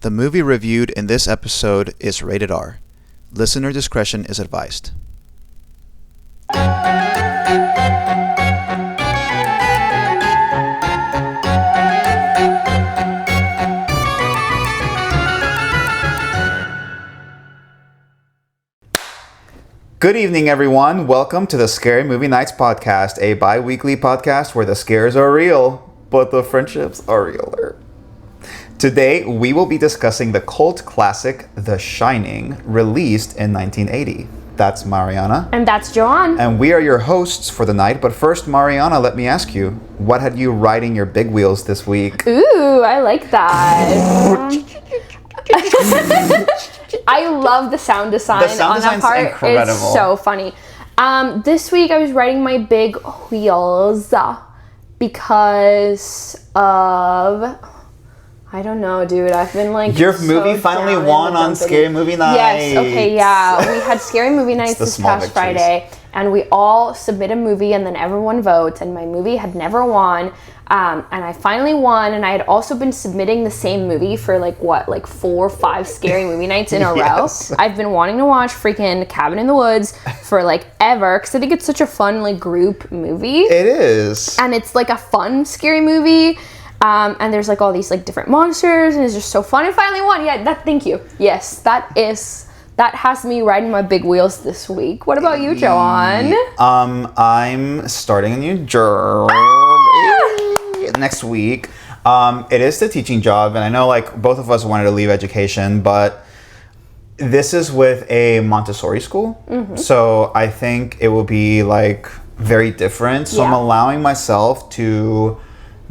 The movie reviewed in this episode is rated R. Listener discretion is advised. Good evening, everyone. Welcome to the Scary Movie Nights podcast, a bi-weekly podcast where the scares are real, but the friendships are realer. Today, we will be discussing the cult classic, The Shining, released in 1980. That's Mariana. And that's Joan. And we are your hosts for the night. But first, Mariana, let me ask you, what had you riding your big wheels this week? Ooh, I like that. I love the sound design on that part. Incredible. It's so funny. This week I was riding my big wheels because of... I don't know, dude. I've been like... Your movie finally won on Scary Movie Nights. Yes, okay, yeah. We had Scary Movie Nights this past Friday, and we all submit a movie, and then everyone votes, and my movie had never won, and I finally won, and I had also been submitting the same movie for 4 or 5 Scary Movie Nights in a row. I've been wanting to watch freaking Cabin in the Woods for ever, because I think it's such a fun group movie. It is. And it's a fun scary movie. And there's all these different monsters, and it's just so fun. And finally won. Yeah, thank you. Yes, that has me riding my big wheels this week. What about you, Joan? I'm starting a new job next week. It is the teaching job, and I know both of us wanted to leave education, but this is with a Montessori school. Mm-hmm. So I think it will be very different. So I'm allowing myself to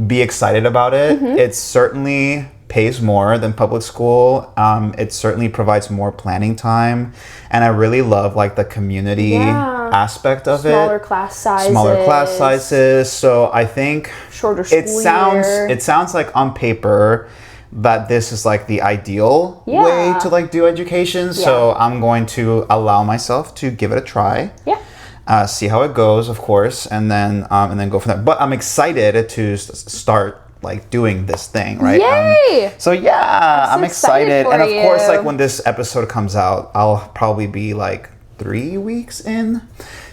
be excited about it. Mm-hmm. It certainly pays more than public school. It certainly provides more planning time, and I really love the community aspect of Smaller class sizes. So I think shorter school year. It sounds like on paper that this is the ideal way to do education. Yeah. So I'm going to allow myself to give it a try. Yeah. See how it goes, of course, and then go from there. But I'm excited to start doing this thing, right? Yay! I'm excited. And of course, when this episode comes out, I'll probably be 3 weeks in.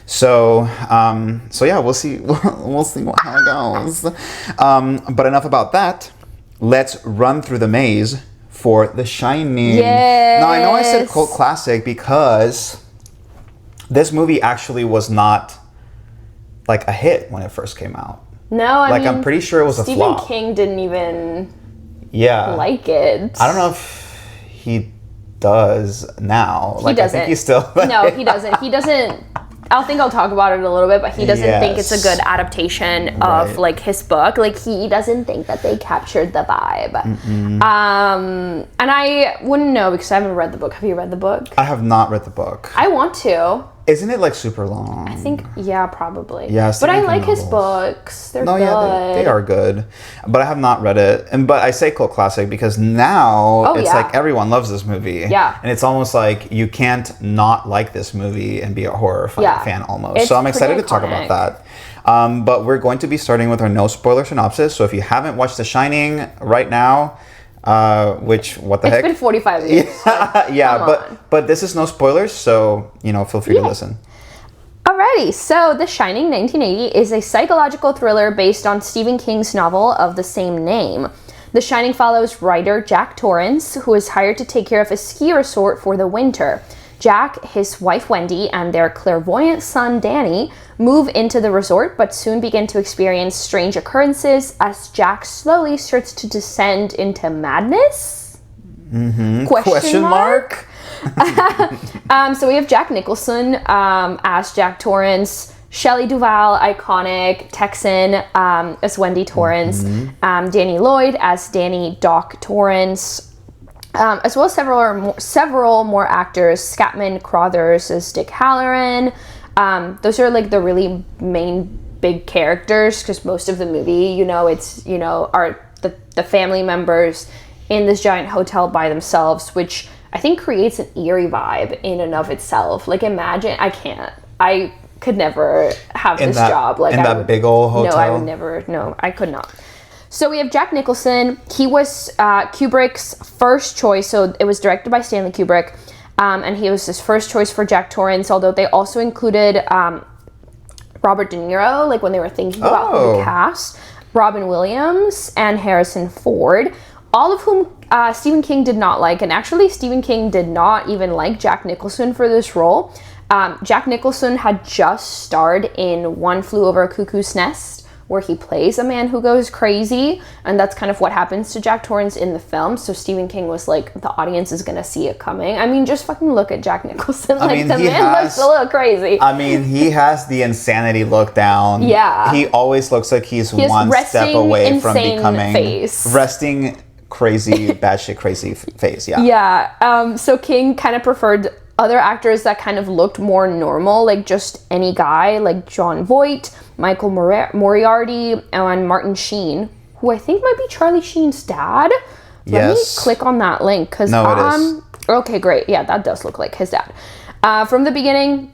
So yeah, we'll see. We'll see how it goes. But enough about that. Let's run through the maze for The Shining. Yes. Now I know I said cult classic because this movie actually was not a hit when it first came out. No, I mean, I'm pretty sure it was a flop. Stephen King didn't even like it. I don't know if he does now. He doesn't. I think he's still... No, he doesn't. He doesn't... I'll talk about it a little bit, but he doesn't think it's a good adaptation of his book. He doesn't think that they captured the vibe. Mm-mm. And I wouldn't know because I haven't read the book. Have you read the book? I have not read the book. I want to. Isn't it super long? I think, yeah, probably. Yeah, but I like his books. They're good. Yeah, they are good. But I have not read it. But I say cult classic because now it's everyone loves this movie. Yeah. And it's almost you can't not like this movie and be a horror fan almost. So I'm excited to talk about that. But we're going to be starting with our no spoiler synopsis. So if you haven't watched The Shining right now, which what the heck? It's been 45 years. But this is no spoilers, so feel free to listen. Alrighty, so The Shining 1980 is a psychological thriller based on Stephen King's novel of the same name. The Shining follows writer Jack Torrance, who is hired to take care of a ski resort for the winter. Jack, his wife Wendy, and their clairvoyant son Danny move into the resort, but soon begin to experience strange occurrences as Jack slowly starts to descend into madness? Mm-hmm. Question mark? So we have Jack Nicholson as Jack Torrance, Shelley Duvall, iconic Texan, as Wendy Torrance, Danny Lloyd as Danny Doc Torrance, as well as several more actors. Scatman Crothers as Dick Halloran. Those are the really main big characters because most of the movie, are the family members in this giant hotel by themselves, which I think creates an eerie vibe in and of itself. Imagine, I could never have this job. That big old hotel? No, I would never, no, I could not. So we have Jack Nicholson. He was Kubrick's first choice. So it was directed by Stanley Kubrick. And he was his first choice for Jack Torrance, although they also included Robert De Niro, like when they were thinking about the cast, Robin Williams, and Harrison Ford, all of whom Stephen King did not like. And actually, Stephen King did not even like Jack Nicholson for this role. Jack Nicholson had just starred in One Flew Over a Cuckoo's Nest, where he plays a man who goes crazy, and that's kind of what happens to Jack Torrance in the film. So Stephen King was like, the audience is gonna see it coming. I mean, just fucking look at Jack Nicholson. The man looks a little crazy. I mean, he has the insanity look down. Yeah. He always looks like he's one step away from becoming resting crazy, batshit crazy face. Yeah. Yeah. So King kind of preferred other actors that kind of looked more normal, like just any guy, like Jon Voight, Michael Moriarty, and Martin Sheen, who I think might be Charlie Sheen's dad. Let me click on that link, because it is. Okay, great. Yeah, that does look like his dad. From the beginning,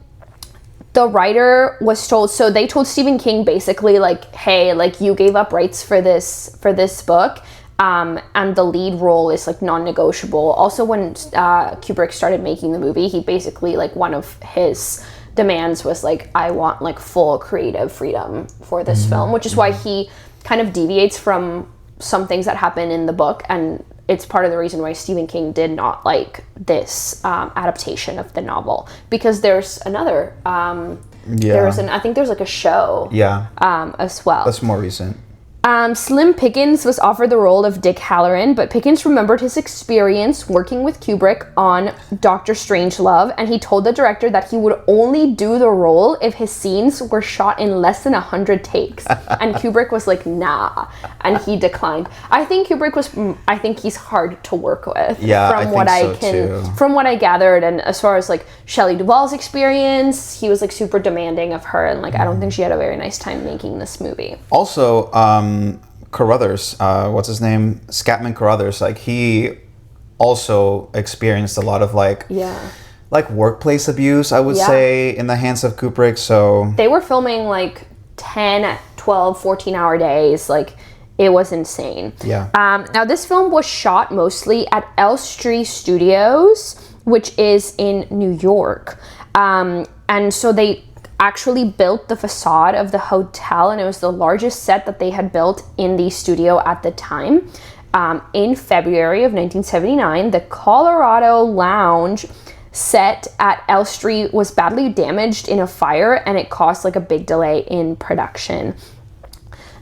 the writer was told, so they told Stephen King basically like, hey, like you gave up rights for this book. And the lead role is like non-negotiable. Also, when Kubrick started making the movie, he basically, like, one of his demands was like, I want like full creative freedom for this film, which is why he kind of deviates from some things that happen in the book, and it's part of the reason why Stephen King did not like this adaptation of the novel, because there's another I think there's like a show as well. That's more recent. Slim Pickens was offered the role of Dick Halloran, but Pickens remembered his experience working with Kubrick on Dr. Strangelove, and he told the director that he would only do the role if his scenes were shot in less than 100 takes. And Kubrick was like, nah, and he declined. I think he's hard to work with. Yeah, from what I gathered, and as far as like Shelley Duvall's experience, he was like super demanding of her, and like I don't think she had a very nice time making this movie. Also, Carruthers, what's his name? Scatman Carruthers, like he also experienced a lot of like workplace abuse, I would say, in the hands of Kubrick. So they were filming like 10, 12, 14-hour days. Like it was insane. Yeah. Now this film was shot mostly at Elstree Studios, which is in New York. And so they actually built the facade of the hotel, and it was the largest set that they had built in the studio at the time. In February of 1979, the Colorado Lounge set at Elstree was badly damaged in a fire, and it caused like a big delay in production.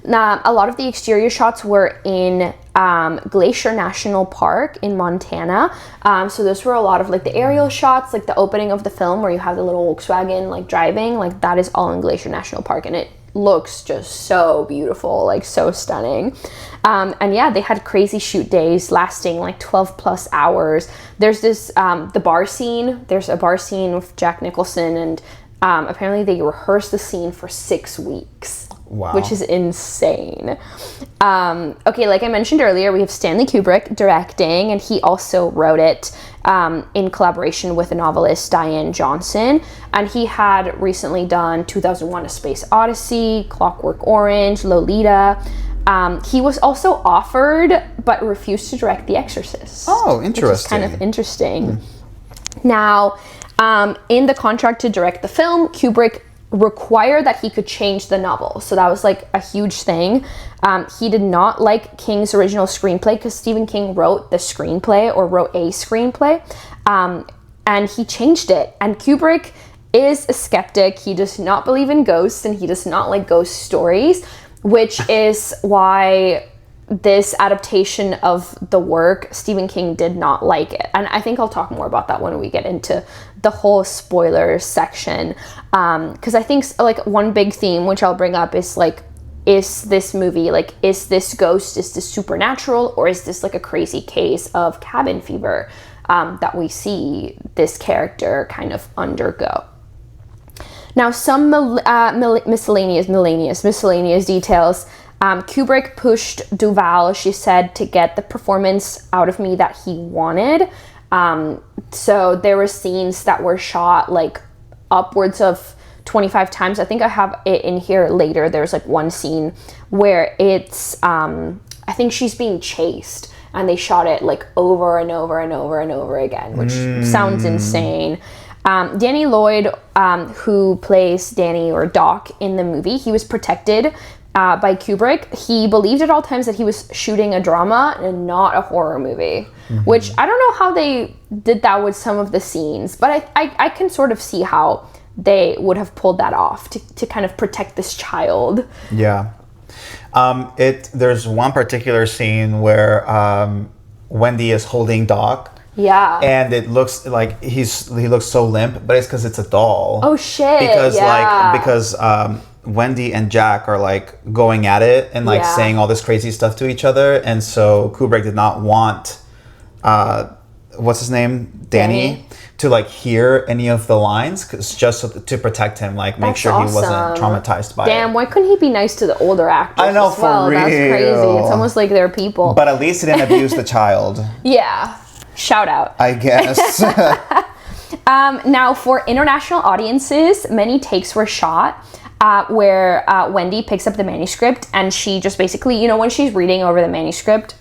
Now, a lot of the exterior shots were in Glacier National Park in Montana. So those were a lot of like the aerial shots, like the opening of the film where you have the little Volkswagen like driving, like that is all in Glacier National Park, and it looks just so beautiful, like so stunning. And yeah, they had crazy shoot days lasting like 12 plus hours. There's this, the bar scene, there's a bar scene with Jack Nicholson, and apparently they rehearsed the scene for 6 weeks. Wow. Which is insane. Okay, like I mentioned earlier, we have Stanley Kubrick directing, and he also wrote it in collaboration with the novelist Diane Johnson. And he had recently done 2001: A Space Odyssey, Clockwork Orange, Lolita. He was also offered, but refused to direct The Exorcist. Oh, interesting. Which is kind of interesting. Now, in the contract to direct the film, Kubrick required that he could change the novel. So that was like a huge thing. He did not like King's original screenplay, because Stephen King wrote the screenplay, or wrote a screenplay, and he changed it. And Kubrick is a skeptic. He does not believe in ghosts, and he does not like ghost stories, which is why this adaptation of the work, Stephen King did not like it. And I think I'll talk more about that when we get into the whole spoiler section. Because I think like one big theme, which I'll bring up, is like, is this movie, like, is this ghost, is this supernatural, or is this like a crazy case of cabin fever that we see this character kind of undergo? Now, some miscellaneous details. Kubrick pushed Duvall, she said, to get the performance out of me that he wanted. So there were scenes that were shot like upwards of 25 times. I think I have it in here later. There's like one scene where it's, I think she's being chased and they shot it like over and over and over and over again, which sounds insane. Danny Lloyd, who plays Danny or Doc in the movie, he was protected by Kubrick. He believed at all times that he was shooting a drama and not a horror movie, which I don't know how they did that with some of the scenes, but I can sort of see how they would have pulled that off to kind of protect this child. Yeah. There's one particular scene where Wendy is holding Doc. Yeah. And it looks like he looks so limp, but it's because it's a doll. Oh shit. Because Wendy and Jack are like going at it and like saying all this crazy stuff to each other, and so Kubrick did not want what's his name, Danny, to like hear any of the lines, just to protect him, like make sure he wasn't traumatized by it. Damn, why couldn't he be nice to the older actors? I know, as well? for real. That's crazy. It's almost like they're people. But at least he didn't abuse the child. Yeah. Shout out. I guess. Now, for international audiences, many takes were shot where Wendy picks up the manuscript and she just basically, you know, when she's reading over the manuscript,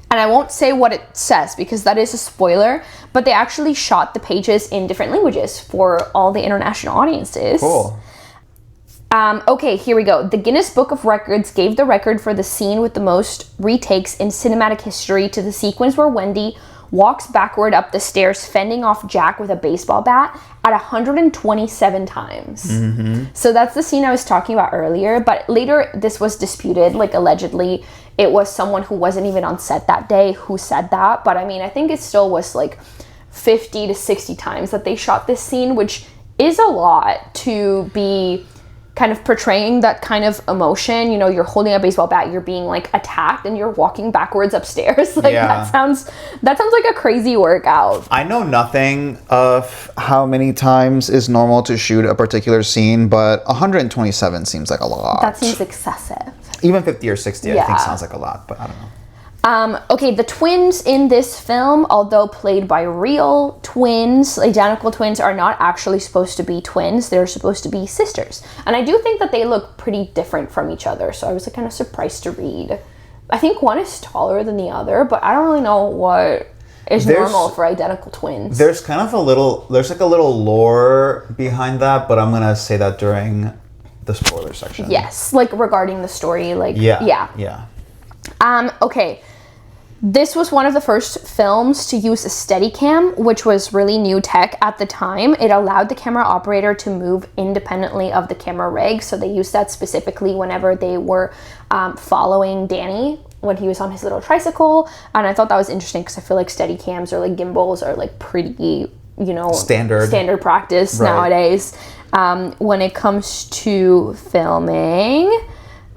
and I won't say what it says because that is a spoiler, but they actually shot the pages in different languages for all the international audiences. Cool. Okay, here we go. The Guinness Book of Records gave the record for the scene with the most retakes in cinematic history to the sequence where Wendy walks backward up the stairs, fending off Jack with a baseball bat at 127 times. So that's the scene I was talking about earlier, but later this was disputed. Like, allegedly, it was someone who wasn't even on set that day who said that, but I mean, I think it still was like 50 to 60 times that they shot this scene, which is a lot to be kind of portraying that kind of emotion. You know, you're holding a baseball bat, you're being like attacked, and you're walking backwards upstairs. Like that sounds like a crazy workout. I know nothing of how many times is normal to shoot a particular scene, but 127 seems like a lot. That seems excessive. Even 50 or 60 I think sounds like a lot, but I don't know. Okay, the twins in this film, although played by real twins, identical twins, are not actually supposed to be twins. They're supposed to be sisters. And I do think that they look pretty different from each other, so I was like, kind of surprised to read. I think one is taller than the other, but I don't really know what is normal for identical twins. There's kind of a little lore behind that, but I'm going to say that during the spoiler section. Yes, like regarding the story, like, Yeah. Okay. This was one of the first films to use a Steadicam, which was really new tech at the time. It allowed the camera operator to move independently of the camera rig, so they used that specifically whenever they were following Danny when he was on his little tricycle. And I thought that was interesting because I feel like Steadicams or like gimbals are like pretty, you know, standard practice nowadays. When it comes to filming,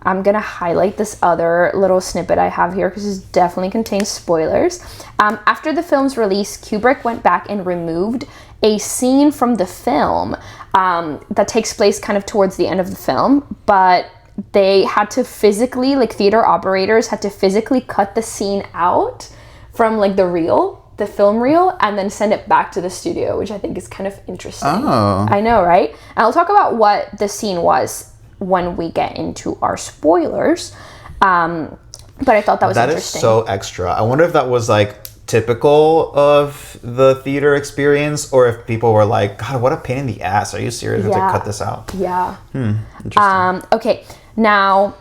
I'm going to highlight this other little snippet I have here because it definitely contains spoilers. After the film's release, Kubrick went back and removed a scene from the film that takes place kind of towards the end of the film, but they had to physically, like theater operators had to physically cut the scene out from like the film reel, and then send it back to the studio, which I think is kind of interesting. Oh. I know, right? And I'll talk about what the scene was when we get into our spoilers, but I thought that was interesting. That is so extra. I wonder if that was like typical of the theater experience, or if people were like, God, what a pain in the ass. Are you serious? We have to cut this out. Yeah. Interesting. Okay, now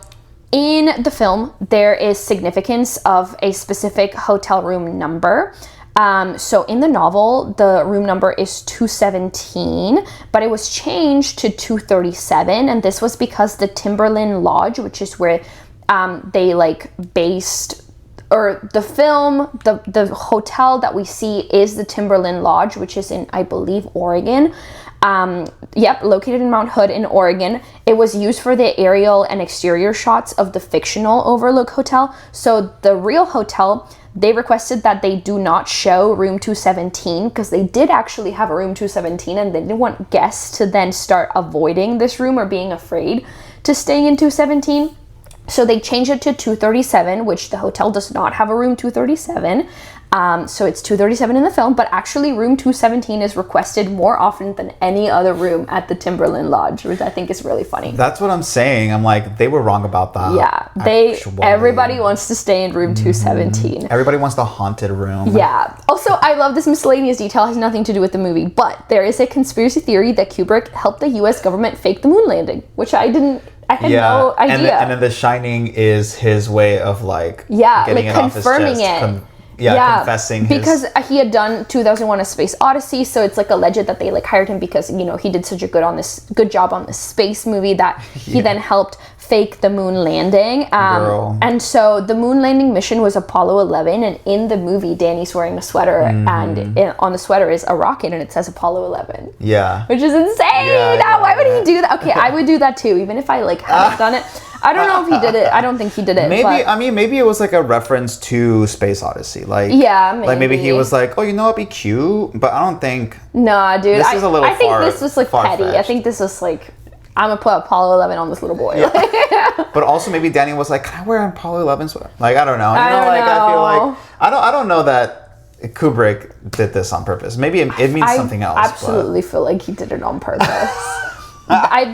in the film there is significance of a specific hotel room number. So in the novel, the room number is 217, but it was changed to 237, and this was because the Timberland Lodge, which is where they like based, or the film, the hotel that we see is the Timberland Lodge, which is in, I believe, Oregon. Located in Mount Hood in Oregon. It was used for the aerial and exterior shots of the fictional Overlook Hotel. So the real hotel, they requested that they do not show room 217 because they did actually have a room 217, and they didn't want guests to then start avoiding this room or being afraid to stay in 217. So they changed it to 237, which the hotel does not have a room 237. So it's 237 in the film, but actually room 217 is requested more often than any other room at the Timberland Lodge, which I think is really funny. That's what I'm saying. I'm like, they were wrong about that. Yeah, everybody wants to stay in room 217. Everybody wants the haunted room. Yeah. Also, I love this miscellaneous detail. It has nothing to do with the movie, but there is a conspiracy theory that Kubrick helped the U.S. government fake the moon landing, which I had no idea. And then The Shining is his way of like getting it confirming it. Confessing because he had done 2001: A Space Odyssey, so it's like alleged that they like hired him because he did such a good job on this space movie that he then helped fake the moon landing. And so the moon landing mission was Apollo 11, and in the movie Danny's wearing a sweater, and on the sweater is a rocket and it says Apollo 11. Yeah, which is insane. Why would he do that? Okay, I would do that too, even if I like hadn't done it. I don't know if he did it. I don't think he did it. Maybe it was like a reference to Space Odyssey. Like, maybe. Like maybe he was like, oh, it'd be cute, but I don't think. Nah, dude. This is a little. I think this was like petty. I think this was like, I'm gonna put Apollo 11 on this little boy. Yeah. But also maybe Danny was like, can I wear an Apollo 11 sweater? Like, I don't know. I feel like I don't know that Kubrick did this on purpose. Maybe it means something else. I absolutely feel like he did it on purpose.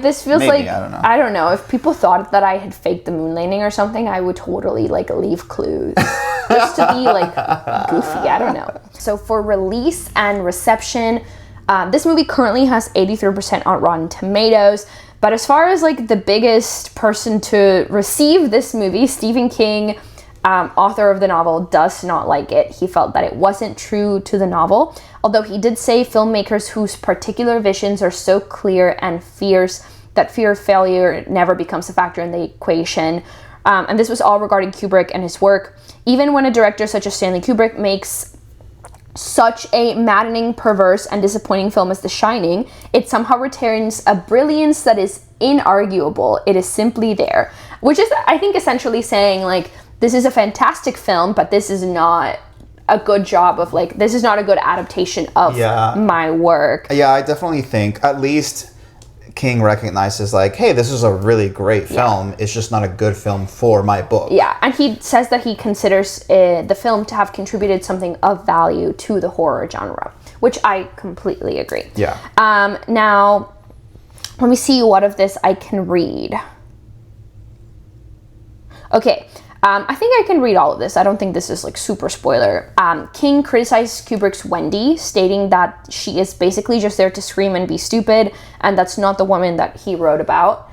This feels maybe, like I don't know. If people thought that I had faked the moon landing or something, I would totally like leave clues just to be like goofy. I don't know. So for release and reception, this movie currently has 83% on Rotten Tomatoes. But as far as like the biggest person to receive this movie, Stephen King, author of the novel, does not like it. He felt that it wasn't true to the novel, although he did say filmmakers whose particular visions are so clear and fierce that fear of failure never becomes a factor in the equation. And this was all regarding Kubrick and his work. Even when a director such as Stanley Kubrick makes such a maddening, perverse, and disappointing film as The Shining, it somehow retains a brilliance that is inarguable. It is simply there, which is, I think, essentially saying like, this is a fantastic film, but this is not a good job of like, this is not a good adaptation of my work. Yeah, I definitely think at least King recognizes like, hey, this is a really great film. It's just not a good film for my book. Yeah, and he says that he considers the film to have contributed something of value to the horror genre, which I completely agree. Yeah. Now, let me see what of this I can read. Okay. I think I can read all of this. I don't think this is like super spoiler. King criticized Kubrick's Wendy, stating that she is basically just there to scream and be stupid, and that's not the woman that he wrote about.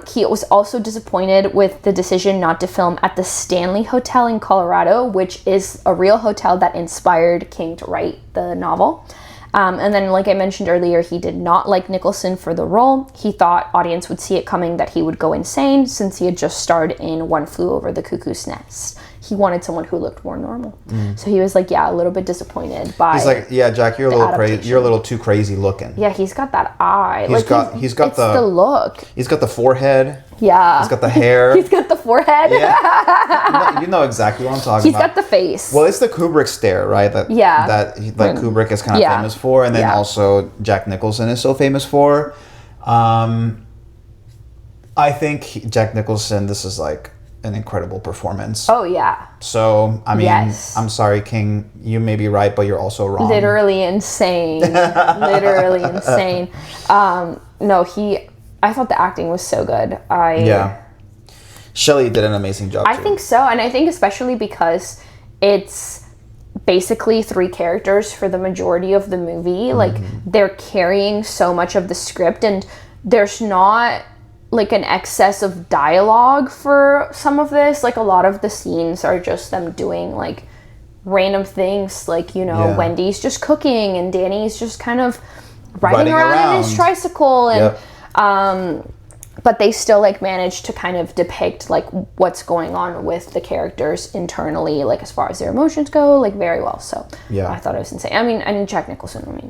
He was also disappointed with the decision not to film at the Stanley Hotel in Colorado, which is a real hotel that inspired King to write the novel. And then, like I mentioned earlier, he did not like Nicholson for the role. He thought audience would see it coming that he would go insane since he had just starred in One Flew Over the Cuckoo's Nest. He wanted someone who looked more normal. So he was like, a little bit disappointed by. He's like, Jack, you're a little crazy. You're a little too crazy looking. Yeah, he's got that eye. He's got the look. He's got the forehead. Yeah. He's got the hair. He's got the forehead. Yeah. You know exactly what I'm talking about. He's got the face. Well, it's the Kubrick stare, right? That Kubrick is kind of famous for, and then also Jack Nicholson is so famous for. I think Jack Nicholson, this is like an incredible performance. Oh, yeah. So, I mean, I'm sorry, King, you may be right, but you're also wrong. Literally insane. Literally insane. I thought the acting was so good. Shelley did an amazing job, too. I think so, and I think especially because it's basically three characters for the majority of the movie. Like, they're carrying so much of the script, and there's not like an excess of dialogue for some of this. Like, a lot of the scenes are just them doing like random things, like, Wendy's just cooking and Danny's just kind of riding around in his tricycle, and but they still like manage to kind of depict like what's going on with the characters internally, like as far as their emotions go, like very well. So I thought it was insane. I mean Jack Nicholson, like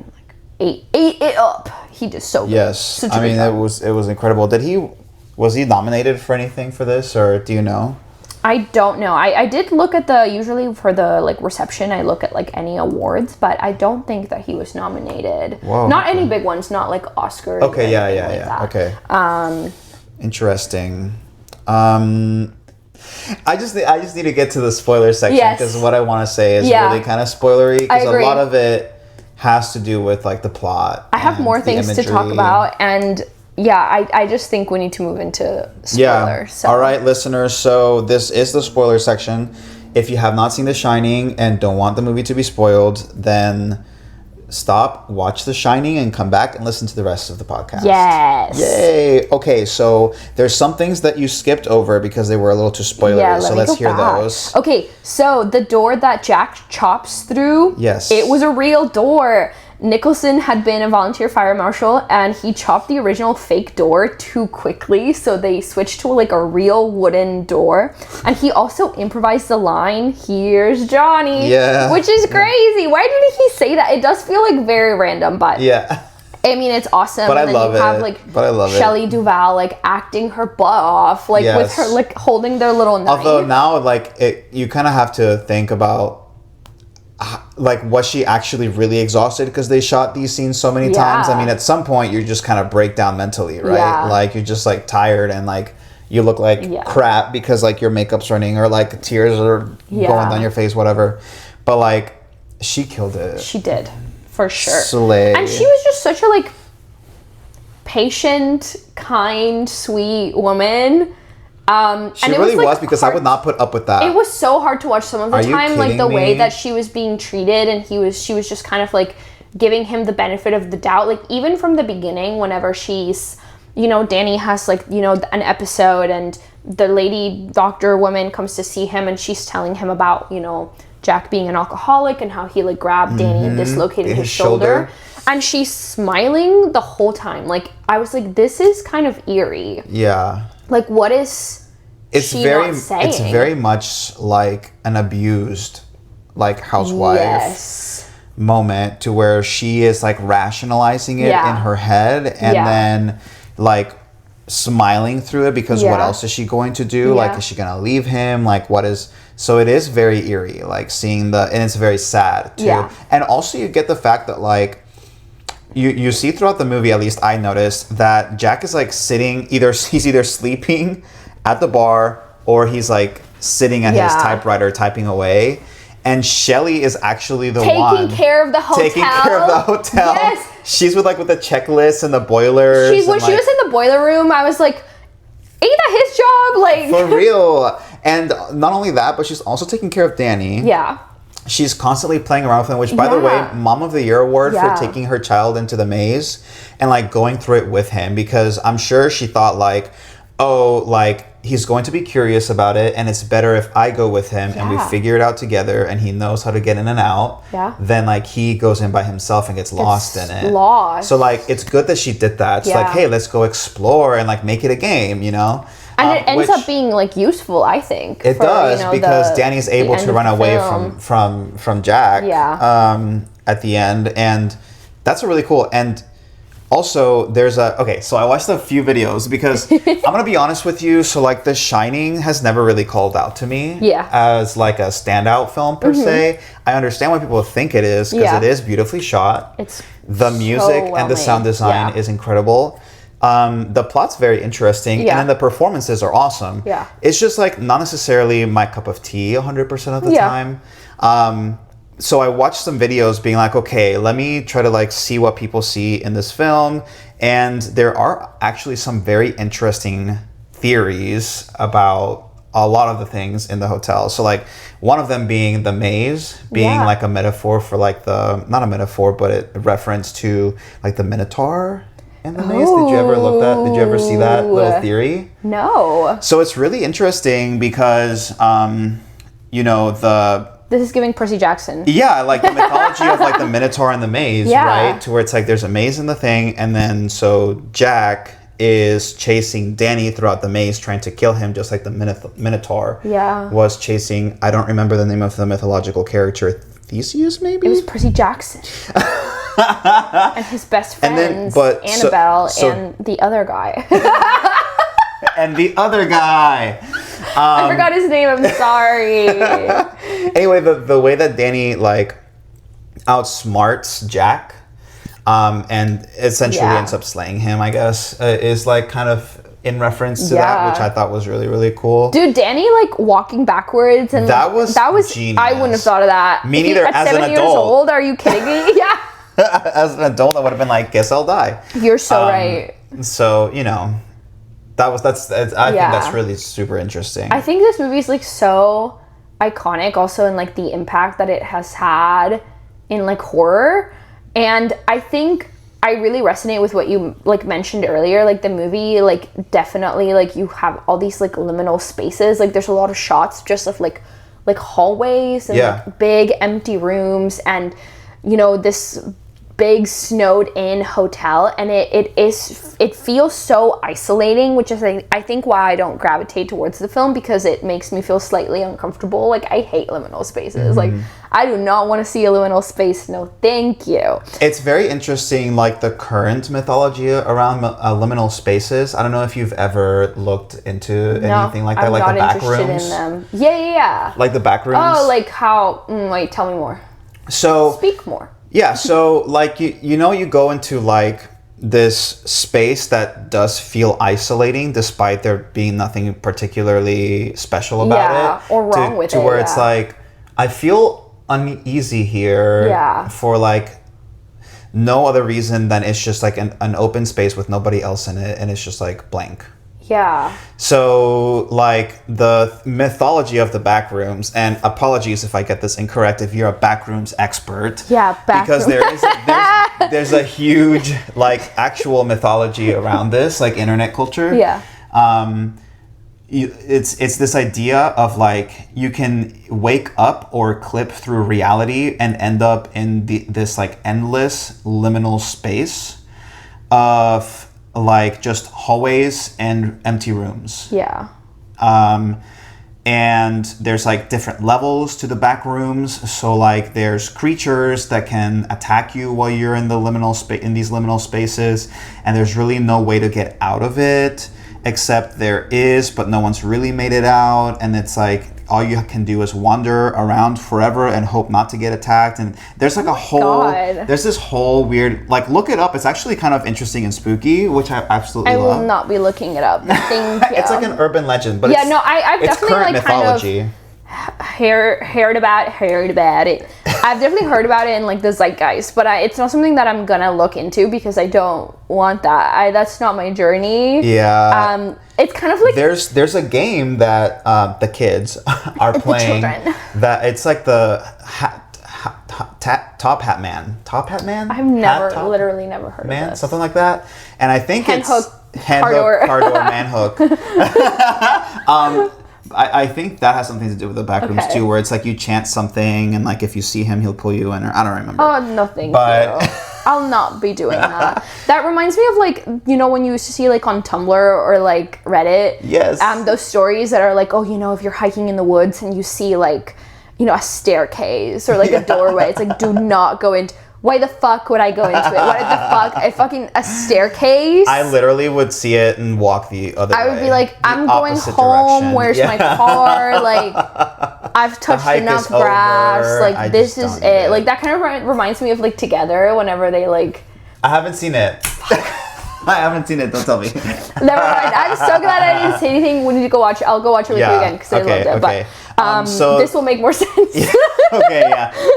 ate it up. He did so good. Yes, I mean it was incredible. Was he nominated for anything for this, or do you know? I don't know. I did look at usually for the like reception, I look at like any awards, but I don't think that he was nominated. Whoa, not any big ones, not like Oscars. Okay, yeah. Okay. Interesting. I just need to get to the spoiler section because Yes. what I want to say is Yeah. really kind of spoilery because a agree. lot of it has to do with like the plot. I have and more the things to talk imagery. about, and I just think we need to move into spoilers. Yeah. So. All right, listeners. So this is the spoiler section. If you have not seen The Shining and don't want the movie to be spoiled, then stop, watch The Shining, and come back and listen to the rest of the podcast. Yes. Yay. Okay, so there's some things that you skipped over because they were a little too spoilery. Yeah, so let me let's go hear back. those. Okay, so the door that Jack chops through, Yes. it was a real door. Nicholson had been a volunteer fire marshal and he chopped the original fake door too quickly, so they switched to like a real wooden door. And he also improvised the line, "Here's Johnny," Yeah. which is crazy. Why did he say that? It does feel like very random, but Yeah. I mean, it's awesome. But and I then love you have it. like But I love it. Shelley Duvall like acting her butt off, like with Yes. her like holding their little knife. Although now, like, you kind of have to think about, like, was she actually really exhausted because they shot these scenes so many times? I Yeah. mean, at some point, you just kind of break down mentally, right? Yeah. Like, you're just, like, tired and, like, you look like Yeah. crap because, like, your makeup's running or, like, tears are going down your face, whatever. But, like, she killed it. She did, for sure. Slay. And she was just such a like patient, kind, sweet woman. She and it really like, was because I would not put up with that. It was so hard to watch some of the Are you time, like the kidding way me? that she was being treated, and she was just kind of like giving him the benefit of the doubt. Like even from the beginning, whenever she's, Danny has like, an episode, and the lady doctor woman comes to see him, and she's telling him about, Jack being an alcoholic and how he like grabbed Danny and dislocated his shoulder. And she's smiling the whole time. Like I was like, this is kind of eerie. Yeah. Like what is she not saying? It's very much like an abused, like, housewife Yes. moment to where she is like rationalizing it Yeah. in her head and Yeah. then like smiling through it because what Yeah. else is she going to do? Like, Yeah. is she gonna leave him? Like, what is? So it is very eerie, like seeing and it's very sad too. Yeah. And also you get the fact that like. You see throughout the movie, at least I noticed, that Jack is like sitting, he's either sleeping at the bar or he's like sitting at his typewriter typing away. And Shelley is actually the one taking care of the hotel. taking care of the hotel. Yes. She's with the checklists and the boilers. When she was in the boiler room, I was like, ain't that his job? Like for real. And not only that, but she's also taking care of Danny. Yeah. She's constantly playing around with him, which, by the way, Mom of the Year award Yeah. for taking her child into the maze and, like, going through it with him, because I'm sure she thought, like, oh, like, he's going to be curious about it, and it's better if I go with him and we figure it out together, and he knows how to get in and out, than, like, he goes in by himself and gets lost in it. So, like, it's good that she did that. It's like, hey, let's go explore and, like, make it a game, And it ends up being like useful, I think. It does, because Danny's able to run away from Jack at the end, and that's really cool. And also there's so I watched a few videos because I'm gonna be honest with you, so like The Shining has never really called out to me as like a standout film per se. I understand why people think it is because it is beautifully shot. It's the music and the sound design is incredible. The plot's very interesting, and then the performances are awesome. It's just like not necessarily my cup of tea 100% of the time. So I watched some videos being like, okay, let me try to like see what people see in this film, and there are actually some very interesting theories about a lot of the things in the hotel. So like one of them being the maze being like a metaphor for like not a metaphor, but a reference to like the Minotaur in the maze. Did you ever see that little theory? No. So it's really interesting because this is giving Percy Jackson. Yeah, like the mythology of like the Minotaur and the maze, right? To where it's like there's a maze in the thing, and then so Jack is chasing Danny throughout the maze, trying to kill him, just like the Minotaur was chasing. I don't remember the name of the mythological character. Theseus, maybe? It was Percy Jackson. And his best friends, Annabelle, and the other guy. And the other guy. I forgot his name, I'm sorry. Anyway, the way that Danny like outsmarts Jack and essentially ends up slaying him, I guess, is like kind of in reference to that, which I thought was really, really cool. Dude, Danny like walking backwards and that was genius. I wouldn't have thought of that. Me neither. As an 7 years adult. old, are you kidding me? Yeah. As an adult, I would have been like, guess I'll die. You're so right. So, you know, I think that's really super interesting. I think this movie is like so iconic also in like the impact that it has had in like horror. And I think I really resonate with what you like mentioned earlier. Like the movie, like definitely like you have all these like liminal spaces. Like there's a lot of shots just of like hallways and like big empty rooms and, you know, this big snowed in hotel, and it feels so isolating, which is I think why I don't gravitate towards the film, because it makes me feel slightly uncomfortable. Like I hate liminal spaces. Like I do not want to see a liminal space. No, thank you. It's very interesting, like the current mythology around liminal spaces. I don't know if you've ever looked into anything like that, I'm like not the back interested rooms. in them. Yeah. Like the back rooms. Oh, like how? Wait, tell me more. So speak more. Yeah, so like you know, you go into like this space that does feel isolating despite there being nothing particularly special about it. Or wrong with it. To where it's like, I feel uneasy here for like no other reason than it's just like an open space with nobody else in it, and it's just like blank. Yeah. So, like, the mythology of the backrooms, and apologies if I get this incorrect if you're a backrooms expert. Yeah, because there's a huge, like, actual mythology around this, like, internet culture. Yeah. It's this idea of, like, you can wake up or clip through reality and end up in this, like, endless liminal space of like just hallways and empty rooms. Yeah. And there's like different levels to the back rooms. So like there's creatures that can attack you while you're in the in these liminal spaces, and there's really no way to get out of it, except there is, but no one's really made it out. And it's like all you can do is wander around forever and hope not to get attacked. And there's like there's this whole weird, like, look it up. It's actually kind of interesting and spooky, which I absolutely love. I will not be looking it up. Thank you. It's like an urban legend, but I've it's definitely current like mythology. Kind of heard about it. I've definitely heard about it in like the zeitgeist, but it's not something that I'm gonna look into because I don't want that. That's not my journey. Yeah. It's kind of like there's a game that the kids are playing. The children. That it's like the Top Hat Man. I've literally never heard of this. Something like that. And I think Hand hook, car door, man hook. I think that has something to do with the backrooms too, where it's like you chant something and like if you see him, he'll pull you in, or I don't remember. Oh, no, thank you. I'll not be doing that. That reminds me of like, you know, when you used to see like on Tumblr or like Reddit. Yes. Those stories that are like, oh, you know, if you're hiking in the woods and you see like, you know, a staircase or like a doorway, it's like, do not go into. Why the fuck would I go into it? What the fuck? A staircase? I literally would see it and walk the other way. I would be like, I'm going home. Direction. Where's my car? Like, I've touched enough grass. Like, this is it. Like, that kind of reminds me of like Together. Whenever they like. I haven't seen it. I haven't seen it. Don't tell me. Never mind. I'm so glad I didn't say anything. We need to go watch it. I'll go watch it with you again because I loved it. Okay. But so this will make more sense.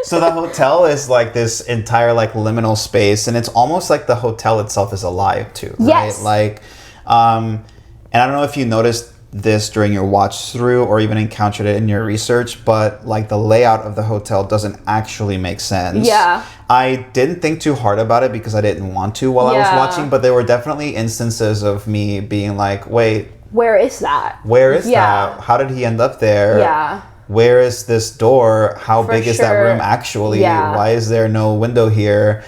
So the hotel is like this entire like liminal space, and it's almost like the hotel itself is alive too. Right? Yes. Like, and I don't know if you noticed this during your watch through or even encountered it in your research, but like the layout of the hotel doesn't actually make sense. Yeah. I didn't think too hard about it because I didn't want to while I was watching, but there were definitely instances of me being like, wait, where is that? Where is that? How did he end up there? Yeah. Where is this door? How big is that room actually? Yeah. Why is there no window here?